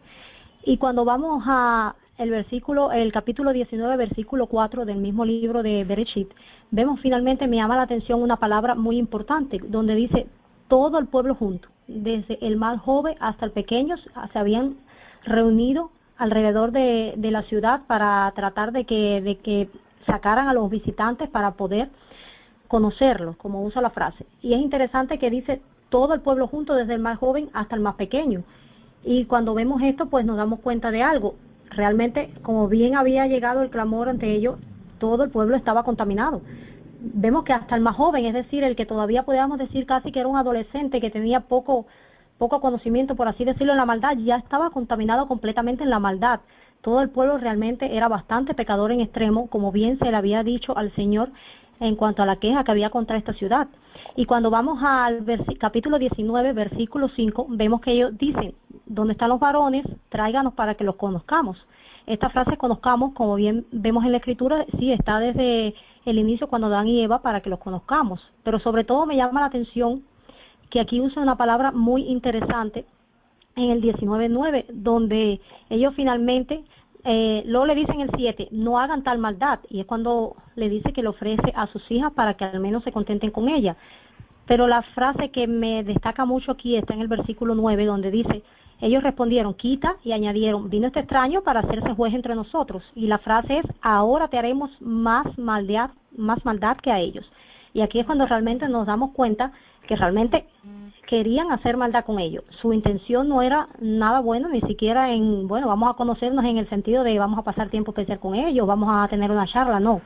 Y cuando vamos a el capítulo 19, versículo 4 del mismo libro de Bereshit, vemos finalmente, me llama la atención una palabra muy importante, donde dice todo el pueblo junto, desde el más joven hasta el pequeño, se habían reunido alrededor de la ciudad para tratar de que sacaran a los visitantes para poder conocerlos, como usa la frase. Y es interesante que dice todo el pueblo junto, desde el más joven hasta el más pequeño. Y cuando vemos esto, pues nos damos cuenta de algo. Realmente, como bien había llegado el clamor ante ellos, todo el pueblo estaba contaminado. Vemos que hasta el más joven, es decir, el que todavía podíamos decir casi que era un adolescente, que tenía poco conocimiento, por así decirlo, en la maldad, ya estaba contaminado completamente en la maldad. Todo el pueblo realmente era bastante pecador en extremo, como bien se le había dicho al Señor en cuanto a la queja que había contra esta ciudad. Y cuando vamos al capítulo 19, versículo 5, vemos que ellos dicen, ¿dónde están los varones? Tráiganos para que los conozcamos. Esta frase conozcamos, como bien vemos en la Escritura, sí está desde el inicio cuando Adán y Eva, para que los conozcamos. Pero sobre todo me llama la atención que aquí usa una palabra muy interesante en el 19:9, donde ellos finalmente, luego le dicen el 7, no hagan tal maldad, y es cuando le dice que le ofrece a sus hijas para que al menos se contenten con ella. Pero la frase que me destaca mucho aquí está en el versículo 9, donde dice, ellos respondieron, quita, y añadieron, vino este extraño para hacerse juez entre nosotros. Y la frase es, ahora te haremos más maldad que a ellos. Y aquí es cuando realmente nos damos cuenta que realmente querían hacer maldad con ellos. Su intención no era nada bueno, ni siquiera vamos a conocernos en el sentido de vamos a pasar tiempo especial con ellos, vamos a tener una charla, no.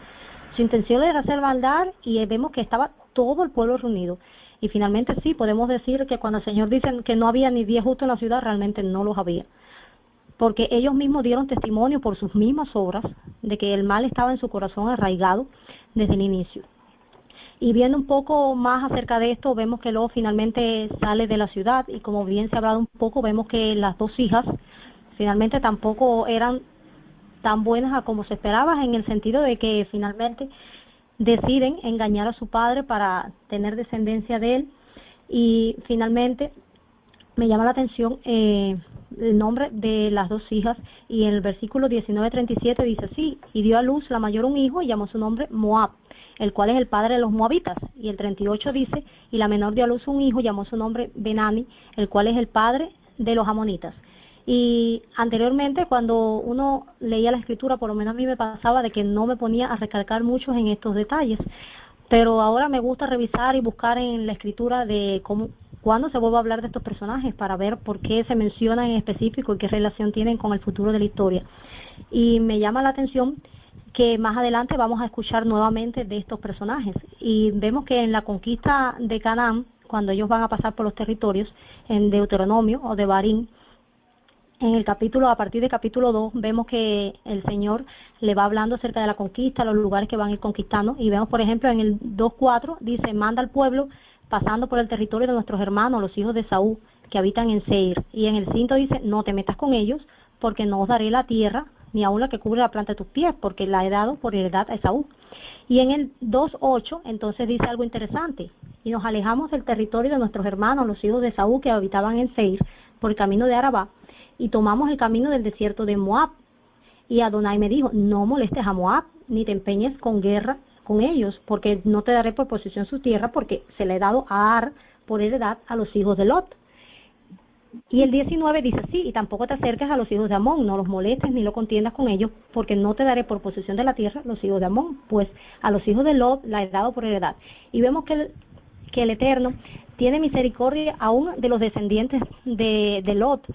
Su intención era hacer maldad, y vemos que estaba todo el pueblo reunido. Y finalmente sí, podemos decir que cuando el Señor dice que no había ni 10 justos en la ciudad, realmente no los había. Porque ellos mismos dieron testimonio por sus mismas obras de que el mal estaba en su corazón arraigado desde el inicio. Y viendo un poco más acerca de esto, vemos que luego finalmente sale de la ciudad, y como bien se ha hablado un poco, vemos que las dos hijas finalmente tampoco eran tan buenas a como se esperaba, en el sentido de que finalmente deciden engañar a su padre para tener descendencia de él. Y finalmente me llama la atención el nombre de las dos hijas, y en el versículo 19:37 dice así, y dio a luz la mayor un hijo y llamó su nombre Moab, el cual es el padre de los moabitas. Y el 38 dice, y la menor dio a luz un hijo, llamó su nombre Benani, el cual es el padre de los amonitas. Y anteriormente, cuando uno leía la Escritura, por lo menos a mí me pasaba de que no me ponía a recalcar mucho en estos detalles, pero ahora me gusta revisar y buscar en la Escritura de cuándo se vuelve a hablar de estos personajes, para ver por qué se mencionan en específico y qué relación tienen con el futuro de la historia. Y me llama la atención que más adelante vamos a escuchar nuevamente de estos personajes, y vemos que en la conquista de Canaán, cuando ellos van a pasar por los territorios, en Deuteronomio o Devarim, en el capítulo, a partir del capítulo 2, vemos que el Señor le va hablando acerca de la conquista, los lugares que van a ir conquistando, y vemos, por ejemplo, en el 2:4, dice, manda al pueblo pasando por el territorio de nuestros hermanos, los hijos de Saúl, que habitan en Seir. Y en el 5 dice, no te metas con ellos, porque no os daré la tierra, ni aun la que cubre la planta de tus pies, porque la he dado por heredad a Esaú. Y en el 2:8, entonces dice algo interesante, y nos alejamos del territorio de nuestros hermanos, los hijos de Saúl, que habitaban en Seir, por el camino de Arabá, y tomamos el camino del desierto de Moab. Y Adonai me dijo, no molestes a Moab, ni te empeñes con guerra con ellos, porque no te daré por posesión su tierra, porque se le he dado a Ar por heredad a los hijos de Lot. Y el 19 dice, sí, y tampoco te acerques a los hijos de Amón, no los molestes ni lo contiendas con ellos, porque no te daré por posesión de la tierra los hijos de Amón, pues a los hijos de Lot la he dado por heredad. Y vemos que el Eterno tiene misericordia aún de los descendientes de Lot.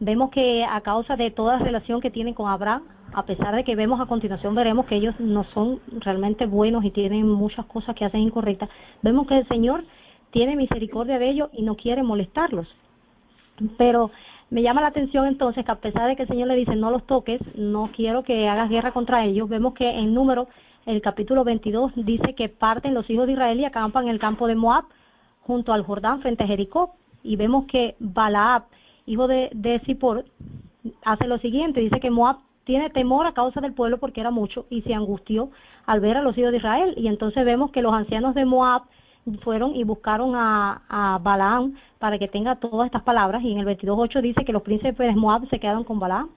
Vemos que a causa de toda la relación que tienen con Abraham, a pesar de que vemos a continuación, veremos que ellos no son realmente buenos y tienen muchas cosas que hacen incorrectas, vemos que el Señor tiene misericordia de ellos y no quiere molestarlos. Pero me llama la atención entonces que a pesar de que el Señor le dice no los toques, no quiero que hagas guerra contra ellos, vemos que en Número, el capítulo 22, dice que parten los hijos de Israel y acampan en el campo de Moab, junto al Jordán, frente a Jericó, y vemos que Balaam, hijo de Zippor, hace lo siguiente, dice que Moab tiene temor a causa del pueblo porque era mucho y se angustió al ver a los hijos de Israel, y entonces vemos que los ancianos de Moab fueron y buscaron a Balaam para que tenga todas estas palabras, y en el 22:8 dice que los príncipes de Moab se quedaron con Balaam.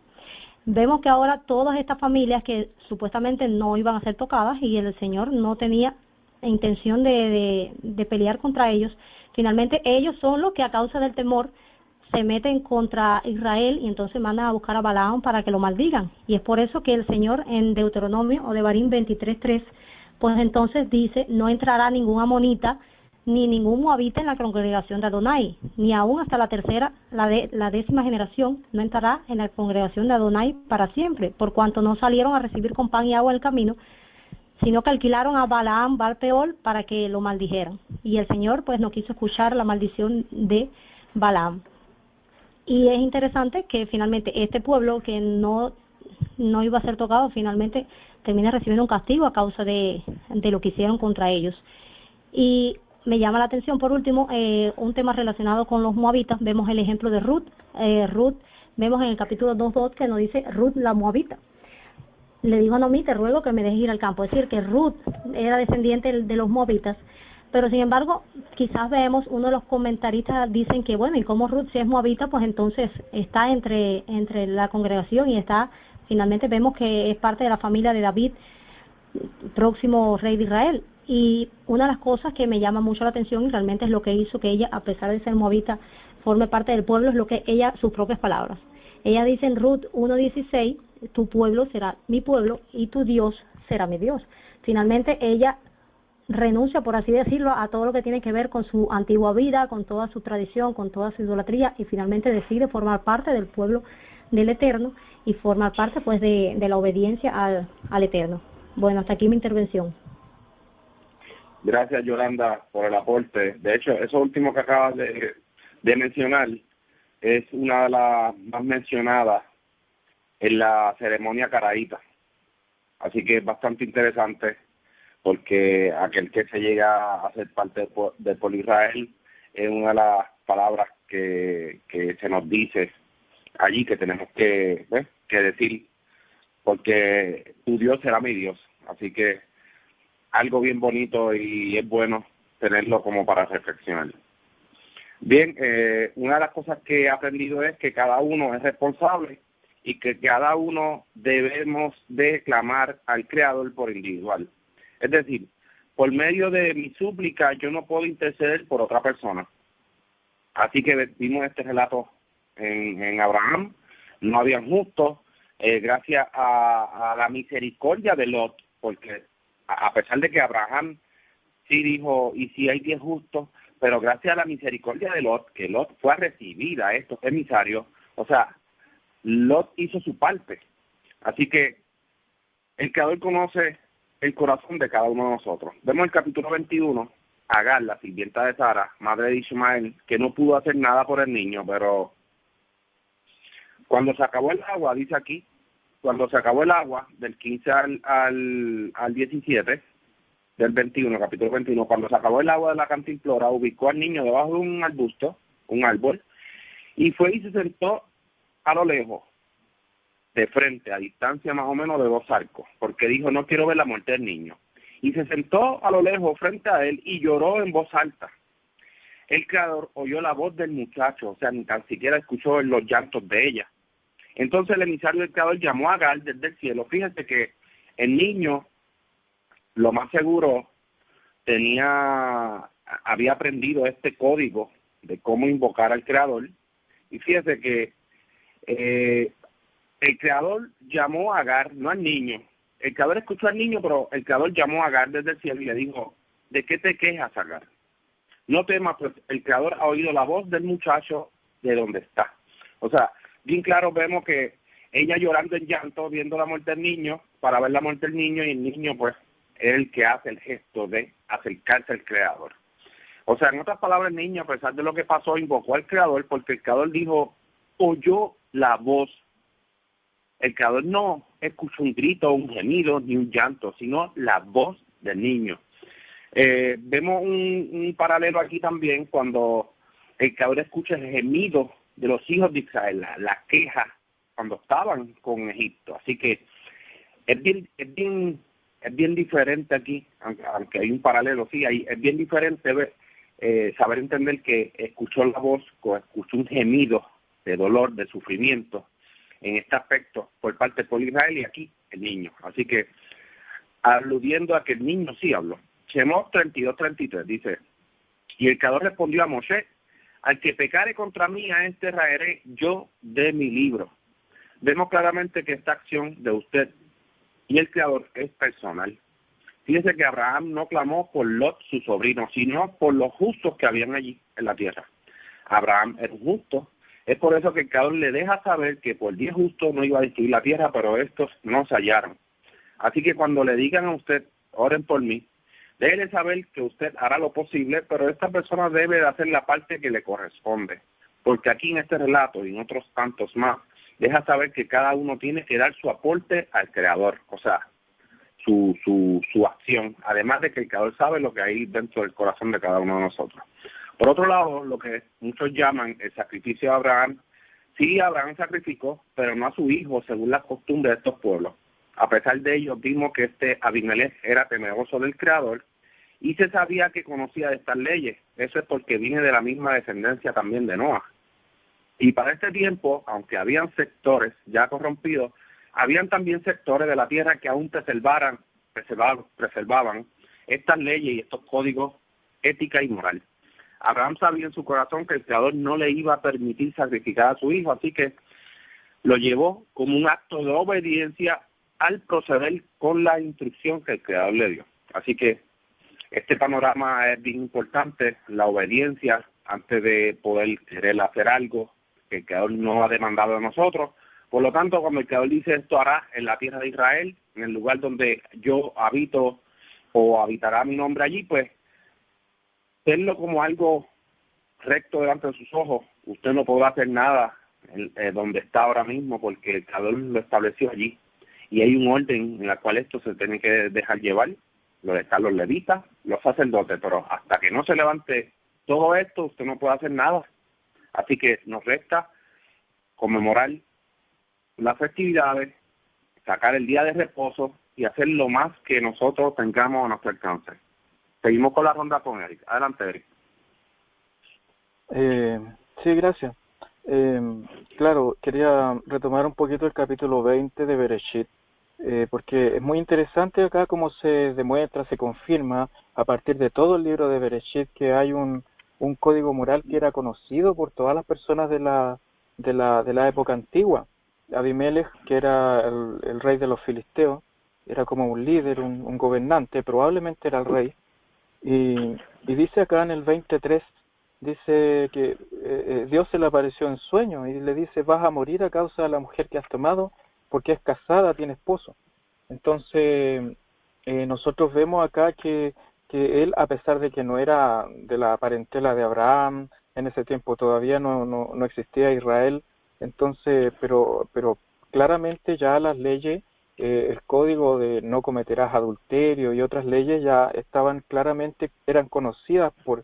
Vemos que ahora todas estas familias que supuestamente no iban a ser tocadas y el Señor no tenía intención de pelear contra ellos, finalmente ellos son los que a causa del temor se meten contra Israel y entonces mandan a buscar a Balaam para que lo maldigan. Y es por eso que el Señor en Deuteronomio o Devarim 23:3, pues entonces dice, no entrará ningún amonita ni ningún moabita en la congregación de Adonai, ni aún hasta la tercera, la 10ª generación, no entrará en la congregación de Adonai para siempre, por cuanto no salieron a recibir con pan y agua en el camino, sino que alquilaron a Balaam, Baal-peor, para que lo maldijeran. Y el Señor pues no quiso escuchar la maldición de Balaam. Y es interesante que finalmente este pueblo que no iba a ser tocado, finalmente termina recibiendo un castigo a causa de lo que hicieron contra ellos. Y me llama la atención, por último, un tema relacionado con los moabitas. Vemos el ejemplo de Ruth. Ruth, vemos en el capítulo 2:2 que nos dice Ruth la moabita. Le digo a Noemí, te ruego que me dejes ir al campo. Es decir, que Ruth era descendiente de los moabitas. Pero sin embargo, quizás vemos, uno de los comentaristas dicen que, bueno, y como Ruth si es moabita, pues entonces está entre la congregación y está, finalmente vemos que es parte de la familia de David, próximo rey de Israel. Y una de las cosas que me llama mucho la atención y realmente es lo que hizo que ella, a pesar de ser moabita, forme parte del pueblo, es lo que ella, sus propias palabras. Ella dice en Ruth 1:16, tu pueblo será mi pueblo y tu Dios será mi Dios. Finalmente ella renuncia, por así decirlo, a todo lo que tiene que ver con su antigua vida, con toda su tradición, con toda su idolatría, y finalmente decide formar parte del pueblo del Eterno y formar parte pues de la obediencia al Eterno. Bueno, hasta aquí mi intervención. Gracias, Yolanda, por el aporte. De hecho, eso último que acabas de mencionar es una de las más mencionadas en la ceremonia caraíta. Así que es bastante interesante porque aquel que se llega a ser parte del pueblo de Israel es una de las palabras que se nos dice allí que tenemos que decir, porque tu Dios será mi Dios. Así que algo bien bonito y es bueno tenerlo como para reflexionar. Bien, una de las cosas que he aprendido es que cada uno es responsable y que cada uno debemos de clamar al Creador por individual. Es decir, por medio de mi súplica yo no puedo interceder por otra persona. Así que vimos este relato en Abraham, no habían justos, gracias a la misericordia de Lot, porque a pesar de que Abraham sí dijo, y si hay 10 justos, pero gracias a la misericordia de Lot, que Lot fue a recibir a estos emisarios, o sea, Lot hizo su parte. Así que el Creador conoce el corazón de cada uno de nosotros. Vemos el capítulo 21, Agar, la sirvienta de Sara, madre de Ismael, que no pudo hacer nada por el niño, pero Cuando se acabó el agua, dice aquí, cuando se acabó el agua, del 15 al 17, del 21, capítulo 21, cuando se acabó el agua de la cantimplora, ubicó al niño debajo de un arbusto, un árbol, y fue y se sentó a lo lejos, de frente, a distancia más o menos de 2 arcos, porque dijo, no quiero ver la muerte del niño. Y se sentó a lo lejos frente a él y lloró en voz alta. El Creador oyó la voz del muchacho, o sea, ni tan siquiera escuchó los llantos de ella. Entonces el emisario del Creador llamó a Agar desde el cielo. Fíjense que el niño, lo más seguro, había aprendido este código de cómo invocar al Creador. Y fíjense que el Creador llamó a Agar, no al niño. El Creador escuchó al niño, pero el Creador llamó a Agar desde el cielo y le dijo, ¿de qué te quejas, Agar? No temas, pues el Creador ha oído la voz del muchacho de donde está. O sea, bien claro vemos que ella llorando en llanto, viendo la muerte del niño, para ver la muerte del niño, y el niño pues es el que hace el gesto de acercarse al Creador. O sea, en otras palabras, el niño, a pesar de lo que pasó, invocó al Creador, porque el Creador dijo, oyó la voz. El Creador no escuchó un grito, un gemido, ni un llanto, sino la voz del niño. Vemos un paralelo aquí también cuando el Creador escucha el gemido de los hijos de Israel, la queja cuando estaban con Egipto. Así que es bien diferente aquí, aunque hay un paralelo, sí, es bien diferente saber entender que escuchó la voz, o escuchó un gemido de dolor, de sufrimiento, en este aspecto por parte del pueblo de Israel, y aquí el niño. Así que, aludiendo a que el niño sí habló. Shemot 32:33 dice, y el Creador respondió a Moshe, al que pecare contra mí, a este raeré yo de mi libro. Vemos claramente que esta acción de usted y el Creador es personal. Fíjese que Abraham no clamó por Lot, su sobrino, sino por los justos que habían allí en la tierra. Abraham era un justo. Es por eso que el Creador le deja saber que por 10 justos no iba a destruir la tierra, pero estos no se hallaron. Así que cuando le digan a usted, oren por mí, déjele saber que usted hará lo posible, pero esta persona debe de hacer la parte que le corresponde. Porque aquí en este relato y en otros tantos más, deja saber que cada uno tiene que dar su aporte al Creador, o sea, su acción, además de que el Creador sabe lo que hay dentro del corazón de cada uno de nosotros. Por otro lado, lo que muchos llaman el sacrificio de Abraham, sí, Abraham sacrificó, pero no a su hijo, según las costumbres de estos pueblos. A pesar de ello, vimos que Abimelech era temeroso del Creador y se sabía que conocía de estas leyes. Eso es porque viene de la misma descendencia también de Noah. Y para este tiempo, aunque habían sectores ya corrompidos, habían también sectores de la tierra que aún preservaban estas leyes y estos códigos ética y moral. Abraham sabía en su corazón que el Creador no le iba a permitir sacrificar a su hijo, así que lo llevó como un acto de obediencia al proceder con la instrucción que el Creador le dio. Así que este panorama es bien importante, la obediencia antes de poder querer hacer algo que el Creador no ha demandado de nosotros. Por lo tanto, cuando el Creador dice esto hará en la tierra de Israel, en el lugar donde yo habito o habitará mi nombre allí, pues verlo como algo recto delante de sus ojos. Usted no podrá hacer nada donde está ahora mismo porque el Creador lo estableció allí. Y hay un orden en la cual esto se tiene que dejar llevar. Están los levitas, los sacerdotes, pero hasta que no se levante todo esto, usted no puede hacer nada. Así que nos resta conmemorar las festividades, sacar el día de reposo y hacer lo más que nosotros tengamos a nuestro alcance. Seguimos con la ronda con Eric. Adelante, Eric. Sí, gracias. Claro, quería retomar un poquito el capítulo 20 de Bereshit, porque es muy interesante acá cómo se demuestra, se confirma a partir de todo el libro de Bereshit que hay un código moral que era conocido por todas las personas de la época antigua. Abimelech, que era el rey de los filisteos, era como un líder, un gobernante, probablemente era el rey, y dice acá en el 23, dice que Dios se le apareció en sueño y le dice, vas a morir a causa de la mujer que has tomado porque es casada, tiene esposo. Entonces, nosotros vemos acá que él, a pesar de que no era de la parentela de Abraham, en ese tiempo todavía no existía Israel, Entonces, pero claramente ya las leyes, el código de no cometerás adulterio y otras leyes ya estaban claramente, eran conocidas por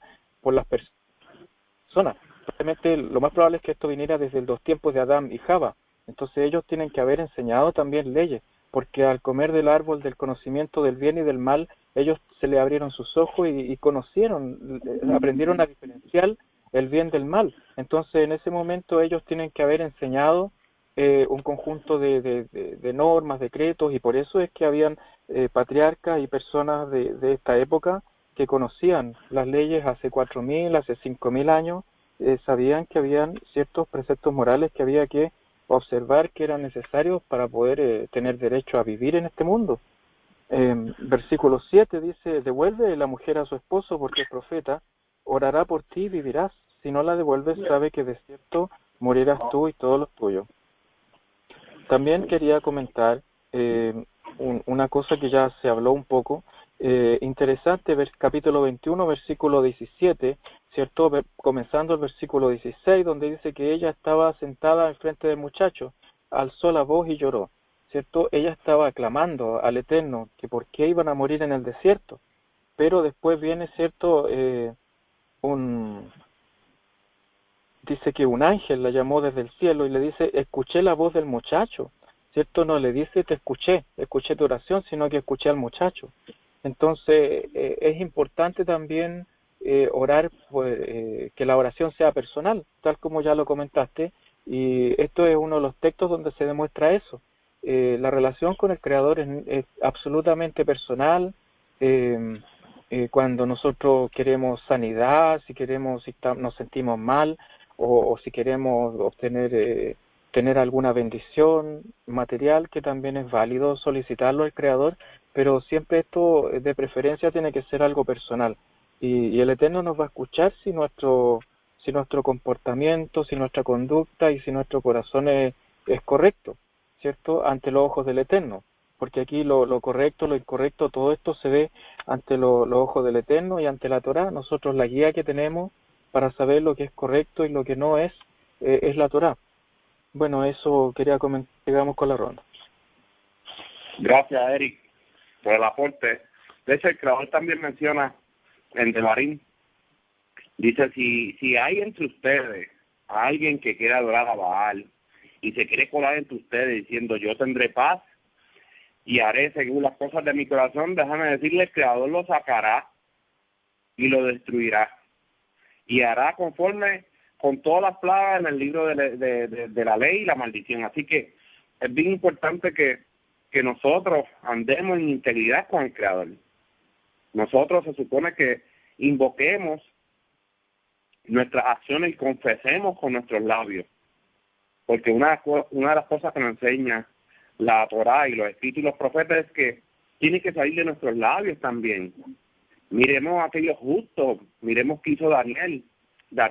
las personas. Realmente lo más probable es que esto viniera desde los tiempos de Adán y Java. Entonces ellos tienen que haber enseñado también leyes, porque al comer del árbol del conocimiento del bien y del mal, ellos se le abrieron sus ojos y conocieron, aprendieron a diferenciar el bien del mal. Entonces en ese momento ellos tienen que haber enseñado un conjunto de normas, decretos, y por eso es que habían patriarcas y personas de esta época que conocían las leyes hace 4.000, hace 5.000 años, sabían que habían ciertos preceptos morales que había que observar, que eran necesarios para poder tener derecho a vivir en este mundo. Versículo 7 dice: devuelve la mujer a su esposo porque es profeta, orará por ti y vivirás. Si no la devuelves, sabe que de cierto morirás tú y todos los tuyos. También quería comentar una cosa que ya se habló un poco, interesante, capítulo 21, versículo 17, ¿cierto? Comenzando el versículo 16, donde dice que ella estaba sentada enfrente del muchacho, alzó la voz y lloró, ¿cierto? Ella estaba clamando al Eterno que por qué iban a morir en el desierto, pero después viene, ¿cierto? Dice que un ángel la llamó desde el cielo y le dice: escuché la voz del muchacho, ¿cierto? No le dice te escuché tu oración, sino que escuché al muchacho. Entonces es importante también orar, pues, que la oración sea personal, tal como ya lo comentaste, y esto es uno de los textos donde se demuestra eso. La relación con el Creador es absolutamente personal. Cuando nosotros queremos sanidad, si nos sentimos mal, o si queremos obtener tener alguna bendición material, que también es válido solicitarlo al Creador, pero siempre esto de preferencia tiene que ser algo personal, y el Eterno nos va a escuchar si nuestro comportamiento, si nuestra conducta y si nuestro corazón es correcto, ¿cierto? Ante los ojos del Eterno, porque aquí lo correcto, lo incorrecto, todo esto se ve ante los ojos del Eterno y ante la Torá. Nosotros la guía que tenemos para saber lo que es correcto y lo que no es la Torá. Bueno, eso quería comentar, llegamos con la ronda. Gracias, Eric, por el aporte. De hecho, el Creador también menciona en Devarim, dice: si hay entre ustedes a alguien que quiere adorar a Baal y se quiere colar entre ustedes diciendo yo tendré paz y haré según las cosas de mi corazón, déjame decirle, el Creador lo sacará y lo destruirá y hará conforme con todas las plagas en el libro de la ley y la maldición. Así que es bien importante que nosotros andemos en integridad con el Creador. Nosotros se supone que invoquemos nuestras acciones y confesemos con nuestros labios, porque una de las cosas que nos enseña la Torá y los escritos y los profetas es que tiene que salir de nuestros labios también. Miremos a aquellos justos, miremos qué hizo Daniel.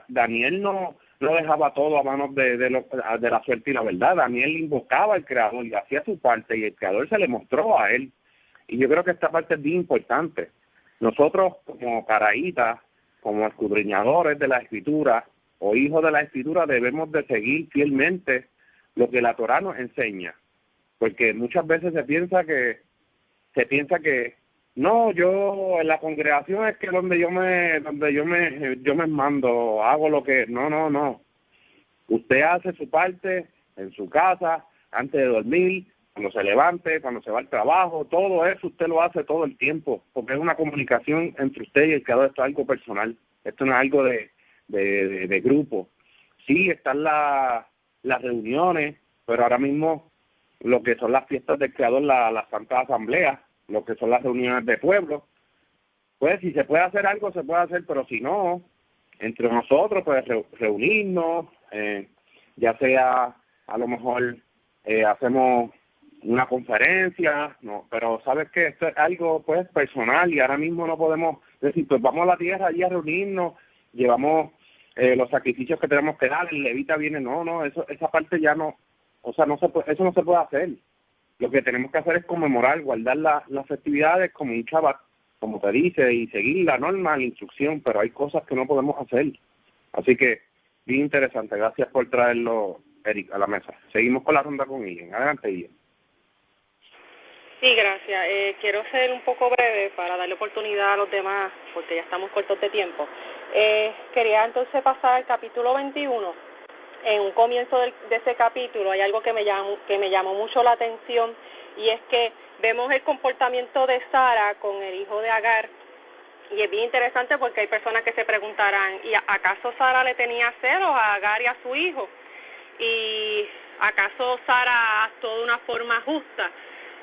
Daniel no dejaba todo a manos de la suerte y la verdad. Daniel invocaba al Creador y hacía su parte, y el Creador se le mostró a él. Y yo creo que esta parte es bien importante. Nosotros, como caraítas, como escudriñadores de la Escritura o hijos de la Escritura, debemos de seguir fielmente lo que la Torá nos enseña, porque muchas veces se piensa que no, yo en la congregación es que donde yo me mando, hago lo que no. Usted hace su parte en su casa, antes de dormir, cuando se levante, cuando se va al trabajo, todo eso usted lo hace todo el tiempo, porque es una comunicación entre usted y el Creador. Esto es algo personal, esto no es algo de grupo. Sí, están las reuniones, pero ahora mismo lo que son las fiestas del Creador, la Santa Asamblea, lo que son las reuniones de pueblo, pues si se puede hacer algo, se puede hacer, pero si no, entre nosotros, pues reunirnos, ya sea a lo mejor hacemos una conferencia, no, pero sabes que esto es algo pues personal, y ahora mismo no podemos decir pues vamos a la tierra allí a reunirnos, llevamos los sacrificios que tenemos que dar, el levita viene, no, esa parte ya no, o sea, eso no se puede hacer. Lo que tenemos que hacer es conmemorar, guardar las festividades como un Shabbat, como te dice, y seguir la norma, la instrucción, pero hay cosas que no podemos hacer. Así que, bien interesante. Gracias por traerlo Eric, a la mesa. Seguimos con la ronda con Ian. Adelante, Ian. Sí, gracias. Quiero ser un poco breve para darle oportunidad a los demás, porque ya estamos cortos de tiempo. Quería entonces pasar al capítulo 21. En un comienzo de ese capítulo hay algo que me llamó mucho la atención, y es que vemos el comportamiento de Sara con el hijo de Agar, y es bien interesante porque hay personas que se preguntarán, ¿y acaso Sara le tenía celos a Agar y a su hijo? ¿Y acaso Sara actuó de una forma justa?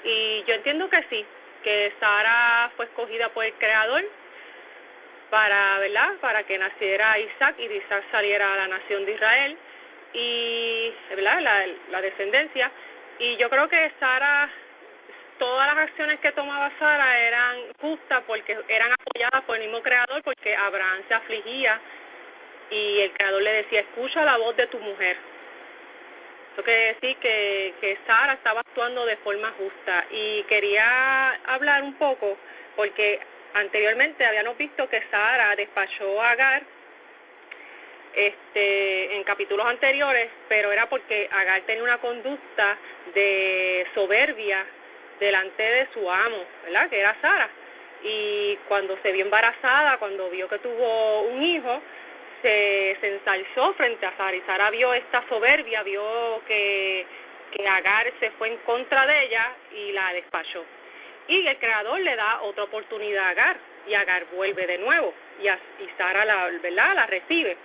Y yo entiendo que sí, que Sara fue escogida por el Creador para, ¿verdad?, para que naciera Isaac y de Isaac saliera la nación de Israel y, ¿verdad?, la descendencia. Y yo creo que Sara, todas las acciones que tomaba Sara eran justas porque eran apoyadas por el mismo Creador, porque Abraham se afligía y el Creador le decía, escucha la voz de tu mujer. Eso quiere decir que Sara estaba actuando de forma justa. Y quería hablar un poco, porque anteriormente habíamos visto que Sara despachó a Agar en capítulos anteriores, pero era porque Agar tenía una conducta de soberbia delante de su amo, ¿verdad?, que era Sara. Y cuando se vio embarazada, cuando vio que tuvo un hijo, se ensalzó frente a Sara, y Sara vio esta soberbia, vio que Agar se fue en contra de ella y la despachó. Y el Creador le da otra oportunidad a Agar, y Agar vuelve de nuevo, y Sara la recibe.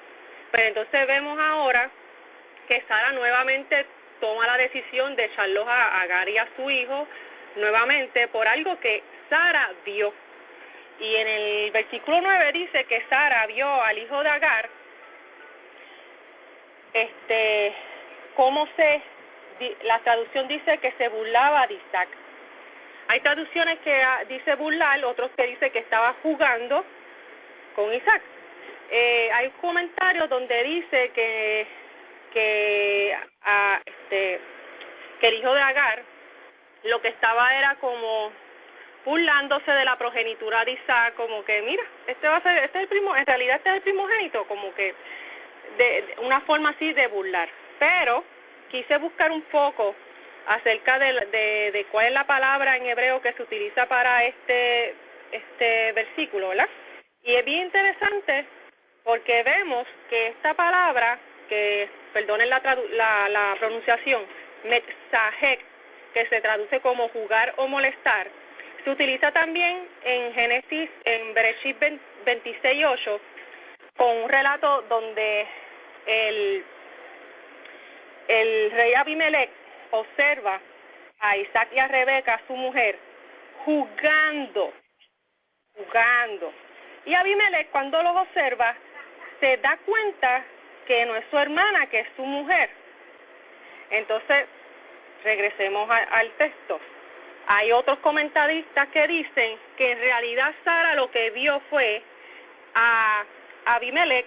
Pero entonces vemos ahora que Sara nuevamente toma la decisión de echarlos a Agar y a su hijo nuevamente por algo que Sara vio. Y en el versículo 9 dice que Sara vio al hijo de Agar, la traducción dice que se burlaba de Isaac. Hay traducciones que dice burlar, otros que dice que estaba jugando con Isaac. Hay comentarios donde dice que el hijo de Agar lo que estaba era como burlándose de la progenitura de Isaac, como que mira, este es el primo, en realidad este es el primogénito, como que de una forma así de burlar. Pero quise buscar un poco acerca de cuál es la palabra en hebreo que se utiliza para este versículo, ¿verdad? Y es bien interesante porque vemos que esta palabra, que perdonen la pronunciación, metzahek, que se traduce como jugar o molestar, se utiliza también en Génesis, en Bereshit 26:8, con un relato donde el rey Abimelech observa a Isaac y a Rebeca, su mujer, jugando. Y Abimelech, cuando los observa, se da cuenta que no es su hermana, que es su mujer. Entonces, regresemos al texto. Hay otros comentaristas que dicen que en realidad Sara lo que vio fue a Abimelech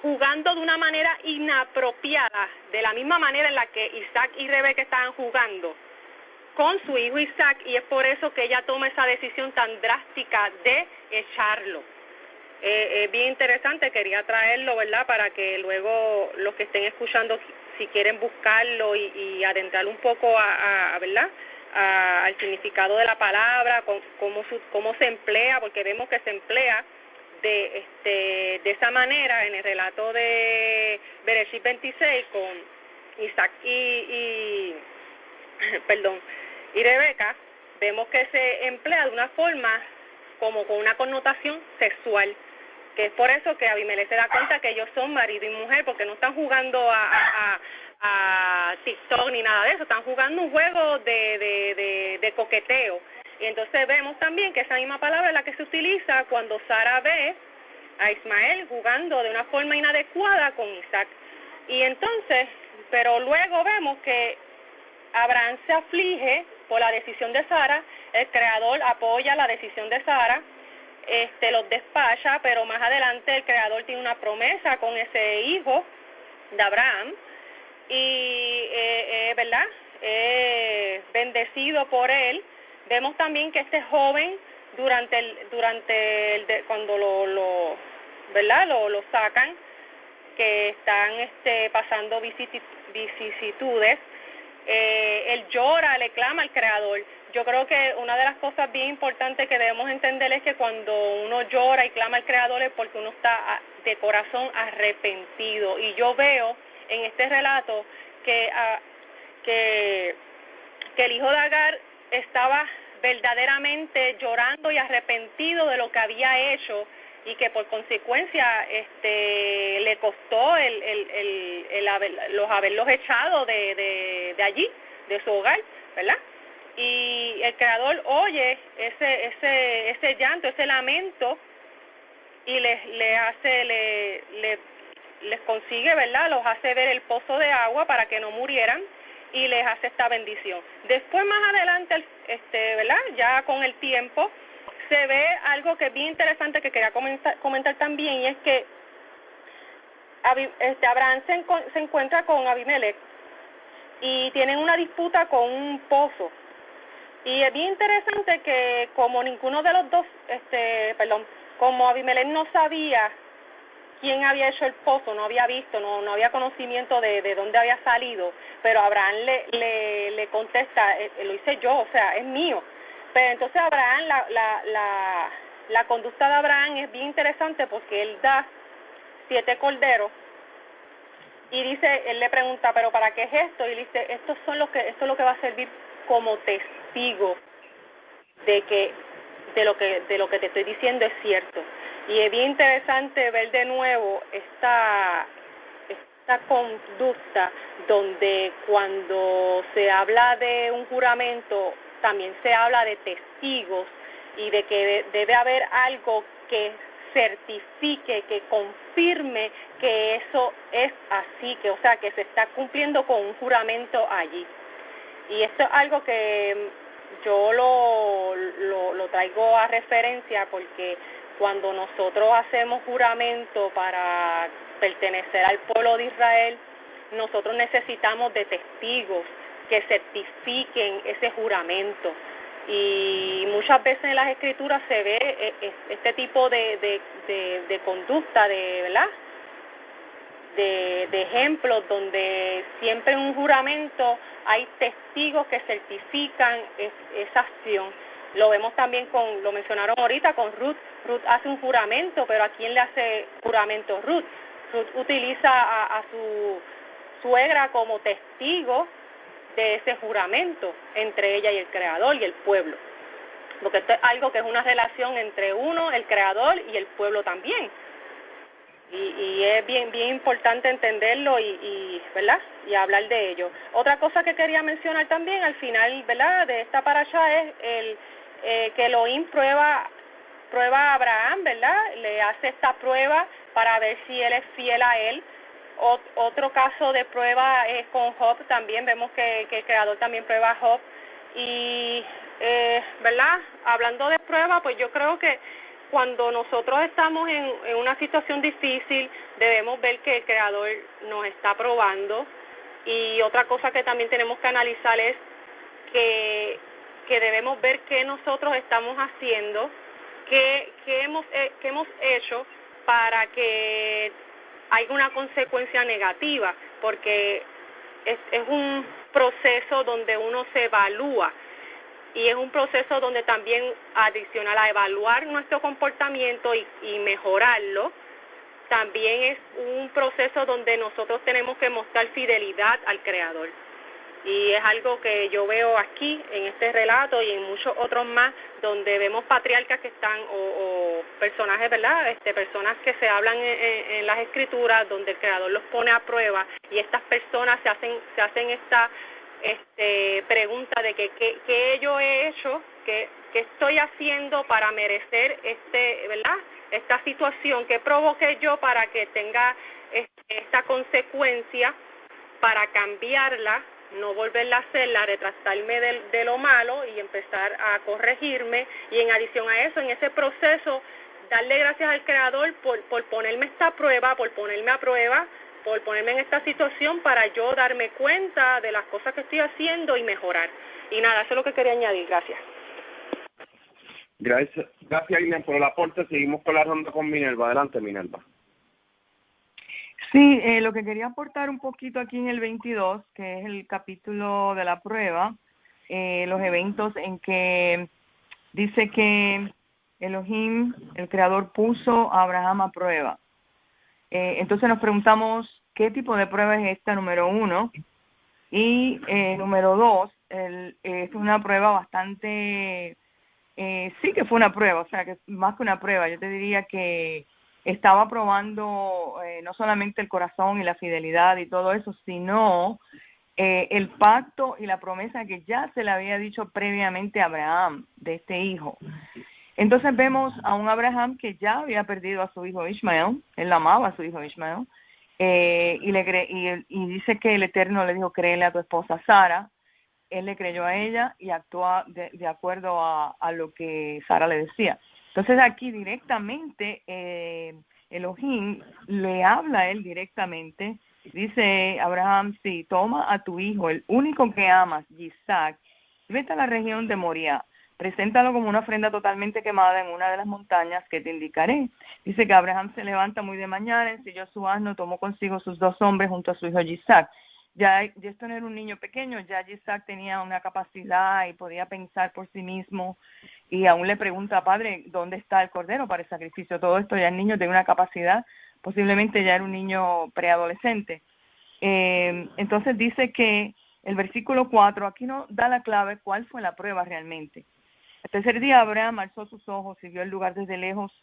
jugando de una manera inapropiada, de la misma manera en la que Isaac y Rebeca estaban jugando con su hijo Isaac, y es por eso que ella toma esa decisión tan drástica de echarlo. Es bien interesante, quería traerlo, ¿verdad?, para que luego los que estén escuchando, si quieren buscarlo y adentrar un poco ¿verdad?, al significado de la palabra, cómo se emplea, porque vemos que se emplea de esa manera en el relato de Bereshit 26 con Isaac y Rebeca. Vemos que se emplea de una forma como con una connotación sexual, que es por eso que Abimelech se da cuenta que ellos son marido y mujer, porque no están jugando a TikTok ni nada de eso, están jugando un juego de coqueteo. Y entonces vemos también que esa misma palabra es la que se utiliza cuando Sara ve a Ismael jugando de una forma inadecuada con Isaac. Y entonces, pero luego vemos que Abraham se aflige por la decisión de Sara, el Creador apoya la decisión de Sara, los despacha, pero más adelante el Creador tiene una promesa con ese hijo de Abraham, y ¿verdad?, bendecido por él. Vemos también que este joven cuando lo sacan, que están pasando vicisitudes, él llora, le clama al Creador. Yo creo que una de las cosas bien importantes que debemos entender es que cuando uno llora y clama al Creador es porque uno está de corazón arrepentido. Y yo veo en este relato que el hijo de Agar estaba verdaderamente llorando y arrepentido de lo que había hecho, y que por consecuencia le costó los haberlos echado de allí, de su hogar, ¿verdad? Y el Creador oye ese llanto, ese lamento, y les consigue, ¿verdad? Los hace ver el pozo de agua para que no murieran, y les hace esta bendición. Después, más adelante, ¿verdad? Ya con el tiempo, se ve algo que es bien interesante que quería comentar también, y es que Abraham se encuentra con Abimelech y tienen una disputa con un pozo. Y es bien interesante que como ninguno de los dos, como Abimelech no sabía quién había hecho el pozo, no había visto, no había conocimiento de dónde había salido, pero Abraham le contesta, lo hice yo, o sea, es mío. Pero entonces Abraham, la conducta de Abraham es bien interesante, porque él da 7 corderos y dice, él le pregunta, pero ¿para qué es esto? Y dice, esto es lo que va a servir como testigo de lo que te estoy diciendo es cierto. Y es bien interesante ver de nuevo esta conducta, donde cuando se habla de un juramento también se habla de testigos, y de que debe haber algo que certifique, que confirme que eso es así, que o sea que se está cumpliendo con un juramento allí. Y esto es algo que yo lo traigo a referencia, porque cuando nosotros hacemos juramento para pertenecer al pueblo de Israel, nosotros necesitamos de testigos que certifiquen ese juramento. Y muchas veces en las escrituras se ve este tipo de conducta, ¿verdad? De ejemplos donde siempre en un juramento hay testigos que certifican esa acción. Lo vemos también lo mencionaron ahorita con Ruth. Ruth hace un juramento, pero ¿a quién le hace juramento Ruth? Ruth utiliza a su suegra como testigo de ese juramento entre ella y el Creador y el pueblo. Porque esto es algo que es una relación entre uno, el Creador, y el pueblo también. Y es bien importante entenderlo y ¿verdad? Y hablar de ello. Otra cosa que quería mencionar también al final, ¿verdad?, de esta parasha es que Elohim prueba a Abraham, ¿verdad? Le hace esta prueba para ver si él es fiel a él. Otro caso de prueba es con Job. También vemos que el Creador también prueba a Job. Y, ¿verdad? Hablando de prueba, pues yo creo que cuando nosotros estamos en una situación difícil, debemos ver que el Creador nos está probando. Y otra cosa que también tenemos que analizar es que debemos ver qué nosotros estamos haciendo, qué hemos hecho para que haya una consecuencia negativa, porque es un proceso donde uno se evalúa. Y es un proceso donde también, adicional a evaluar nuestro comportamiento y mejorarlo, también es un proceso donde nosotros tenemos que mostrar fidelidad al Creador. Y es algo que yo veo aquí, en este relato y en muchos otros más, donde vemos patriarcas que están, o personajes, ¿verdad?, personas que se hablan en las Escrituras, donde el Creador los pone a prueba, y estas personas se hacen esta pregunta de qué yo he hecho, qué estoy haciendo para merecer ¿verdad?, esta situación, que provoqué yo para que tenga esta consecuencia, para cambiarla, no volverla a hacerla, retractarme de lo malo y empezar a corregirme. Y en adición a eso, en ese proceso, darle gracias al Creador por ponerme esta prueba, por ponerme a prueba, por ponerme en esta situación, para yo darme cuenta de las cosas que estoy haciendo y mejorar. Y nada, eso es lo que quería añadir. Gracias. Gracias, Ilian, por el aporte. Seguimos con la ronda con Minerva. Adelante, Minerva. Sí, lo que quería aportar un poquito aquí en el 22, que es el capítulo de la prueba, los eventos en que dice que Elohim, el Creador, puso a Abraham a prueba. Entonces nos preguntamos qué tipo de prueba es esta, número uno. Y número dos, es una prueba bastante, sí que fue una prueba, o sea, que más que una prueba, yo te diría que estaba probando no solamente el corazón y la fidelidad y todo eso, sino el pacto y la promesa que ya se le había dicho previamente a Abraham de este hijo. Entonces vemos a un Abraham que ya había perdido a su hijo Ismael, él amaba a su hijo Ismael, y dice que el Eterno le dijo, créele a tu esposa Sara. Él le creyó a ella y actuó de acuerdo a lo que Sara le decía. Entonces aquí directamente Elohim le habla a él directamente. Dice Abraham, sí, toma a tu hijo, el único que amas, Isaac, vete a la región de Moriah. Preséntalo como una ofrenda totalmente quemada en una de las montañas que te indicaré. Dice que Abraham se levanta muy de mañana, ensilló su asno, tomó consigo sus 2 hombres junto a su hijo Isaac. Ya esto no era un niño pequeño, ya Isaac tenía una capacidad y podía pensar por sí mismo. Y aún le pregunta, padre, ¿dónde está el cordero para el sacrificio? Todo esto ya el niño tiene una capacidad, posiblemente ya era un niño preadolescente. Entonces dice que el versículo 4, aquí no da la clave cuál fue la prueba realmente. El tercer día Abraham alzó sus ojos y vio el lugar desde lejos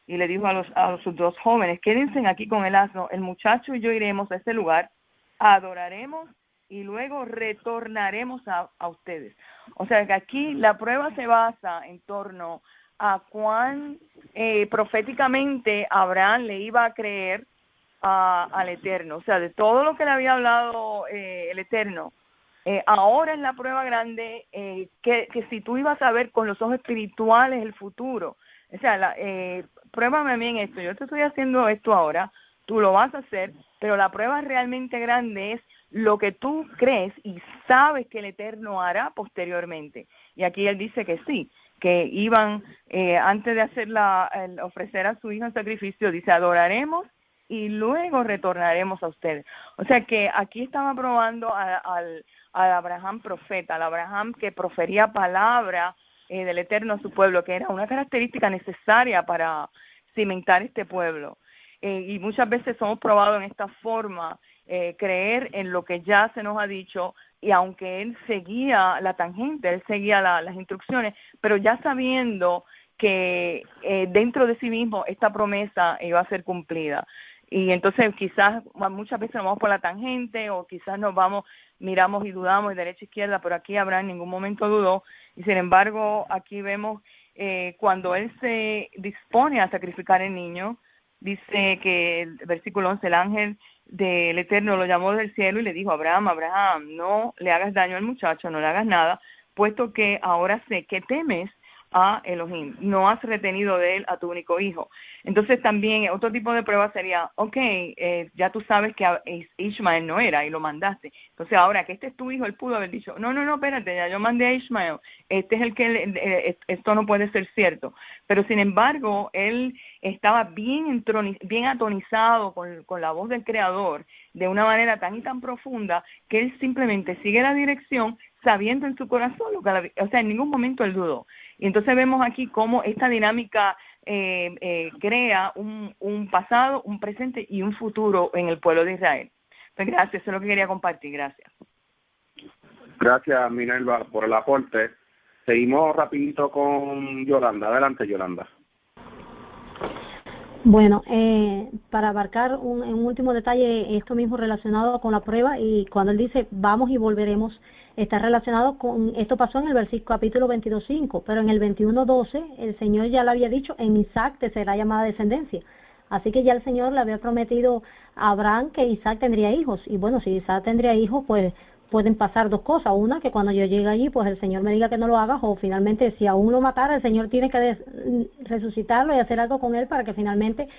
y le dijo a sus 2 jóvenes, quédense aquí con el asno, el muchacho y yo iremos a ese lugar, adoraremos y luego retornaremos a ustedes. O sea que aquí la prueba se basa en torno a cuán proféticamente Abraham le iba a creer al Eterno. O sea, de todo lo que le había hablado el Eterno, ahora es la prueba grande, que si tú ibas a ver con los ojos espirituales el futuro, o sea, pruébame bien esto, yo te estoy haciendo esto ahora, tú lo vas a hacer, pero la prueba realmente grande es lo que tú crees y sabes que el Eterno hará posteriormente. Y aquí él dice que sí, que iban, antes de hacer ofrecer a su hijo en sacrificio, dice, adoraremos y luego retornaremos a ustedes. O sea que aquí estaba probando al Abraham profeta, al Abraham que profería palabra del Eterno a su pueblo, que era una característica necesaria para cimentar este pueblo. Y muchas veces somos probados en esta forma, creer en lo que ya se nos ha dicho, y aunque él seguía la tangente, él seguía las instrucciones, pero ya sabiendo que dentro de sí mismo esta promesa iba a ser cumplida. Y entonces quizás muchas veces nos vamos por la tangente o quizás miramos y dudamos de derecha a izquierda, pero aquí Abraham en ningún momento dudó. Y sin embargo, aquí vemos cuando él se dispone a sacrificar el niño, dice que el versículo 11, el ángel del Eterno lo llamó del cielo y le dijo, Abraham, no le hagas daño al muchacho, no le hagas nada, puesto que ahora sé que temes a Elohim, no has retenido de él a tu único hijo. Entonces también otro tipo de prueba sería, ya tú sabes que Ismael no era y lo mandaste, entonces ahora que este es tu hijo, él pudo haber dicho, no, espérate, ya yo mandé a Ismael, este es el que, esto no puede ser cierto, pero sin embargo, él estaba bien atonizado con la voz del Creador, de una manera tan y tan profunda, que él simplemente sigue la dirección, sabiendo en su corazón, o sea, en ningún momento él dudó. Y entonces vemos aquí cómo esta dinámica crea un pasado, un presente y un futuro en el pueblo de Israel. Pues gracias, eso es lo que quería compartir, gracias. Gracias, Minerva, por el aporte. Seguimos rapidito con Yolanda. Adelante, Yolanda. Bueno, para abarcar un último detalle, esto mismo relacionado con la prueba, y cuando él dice vamos y volveremos, está relacionado con, esto pasó en el capítulo 22:5, pero en el 21:12 el Señor ya le había dicho, en Isaac te será llamada descendencia. Así que ya el Señor le había prometido a Abraham que Isaac tendría hijos, y bueno, si Isaac tendría hijos, pues pueden pasar 2 cosas. Una, que cuando yo llegue allí, pues el Señor me diga que no lo haga, o finalmente, si aún lo matara, el Señor tiene que resucitarlo y hacer algo con él para que finalmente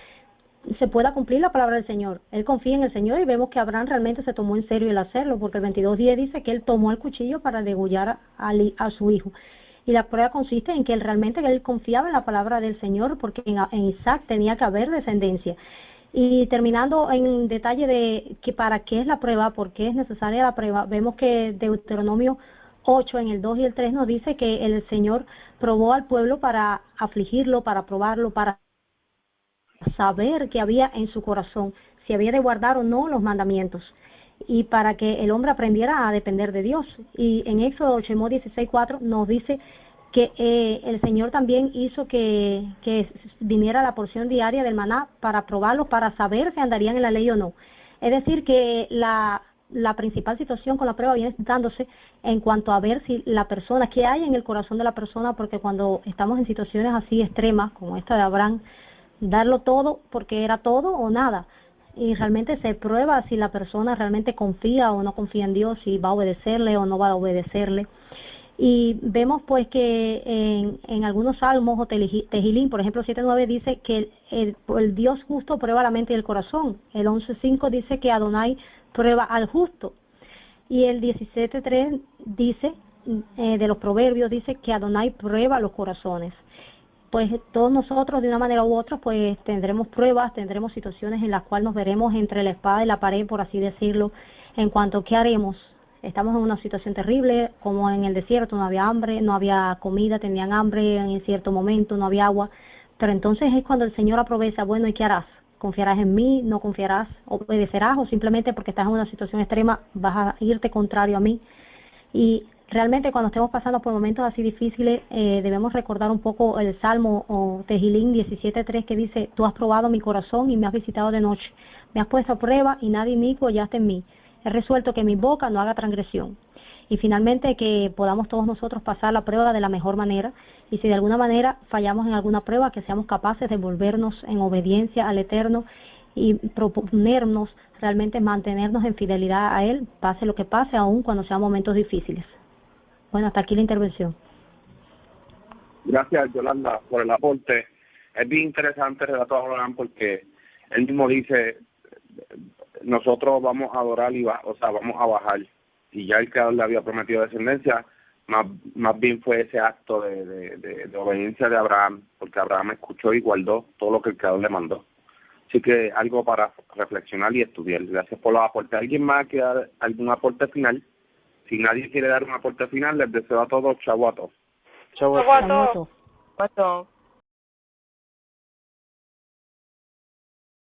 se pueda cumplir la palabra del Señor. Él confía en el Señor y vemos que Abraham realmente se tomó en serio el hacerlo, porque el 22:10 dice que él tomó el cuchillo para degollar a su hijo. Y la prueba consiste en que él confiaba en la palabra del Señor, porque en Isaac tenía que haber descendencia. Y terminando en detalle de que para qué es la prueba, por qué es necesaria la prueba, vemos que Deuteronomio 8 en el 2 y el 3 nos dice que el Señor probó al pueblo para afligirlo, para probarlo, para saber qué había en su corazón, si había de guardar o no los mandamientos, y para que el hombre aprendiera a depender de Dios. Y en Éxodo 16:4 nos dice que el Señor también hizo que viniera la porción diaria del maná para probarlos, para saber si andarían en la ley o no. Es decir, que la principal situación con la prueba viene dándose en cuanto a ver si la persona, qué hay en el corazón de la persona, porque cuando estamos en situaciones así extremas, como esta de Abraham, darlo todo porque era todo o nada, y realmente se prueba si la persona realmente confía o no confía en Dios, si va a obedecerle o no va a obedecerle. Y vemos pues que en algunos salmos o Tehilín, por ejemplo 7:9 dice que el Dios justo prueba la mente y el corazón. El 11:5 dice que Adonai prueba al justo. Y el 17:3 dice, de los proverbios, dice que Adonai prueba los corazones. Pues todos nosotros de una manera u otra pues tendremos pruebas, tendremos situaciones en las cuales nos veremos entre la espada y la pared, por así decirlo, en cuanto a qué haremos. Estamos en una situación terrible, como en el desierto, no había hambre, no había comida, tenían hambre en cierto momento, no había agua, pero entonces es cuando el Señor aprovecha, bueno, ¿y qué harás? ¿Confiarás en mí? ¿No confiarás? ¿Obedecerás? ¿O simplemente porque estás en una situación extrema vas a irte contrario a mí? Y realmente cuando estemos pasando por momentos así difíciles, debemos recordar un poco el Salmo o Tehilín 17:3 que dice, tú has probado mi corazón y me has visitado de noche, me has puesto a prueba y nada inicuo hallaste en mí. He resuelto que mi boca no haga transgresión. Y finalmente que podamos todos nosotros pasar la prueba de la mejor manera, y si de alguna manera fallamos en alguna prueba, que seamos capaces de volvernos en obediencia al Eterno y proponernos realmente mantenernos en fidelidad a Él, pase lo que pase, aun cuando sean momentos difíciles. Bueno, hasta aquí la intervención. Gracias, Yolanda, por el aporte. Es bien interesante el relato de Abraham porque él mismo dice, nosotros vamos a adorar y vamos a bajar. Y ya el Creador le había prometido descendencia, más bien fue ese acto de obediencia de Abraham, porque Abraham escuchó y guardó todo lo que el Creador le mandó. Así que algo para reflexionar y estudiar. Gracias por los aportes. ¿Alguien más quiere dar algún aporte final? Si nadie quiere dar un aporte final, les deseo a todos chau a todos. Chau a todos. Chau a todos.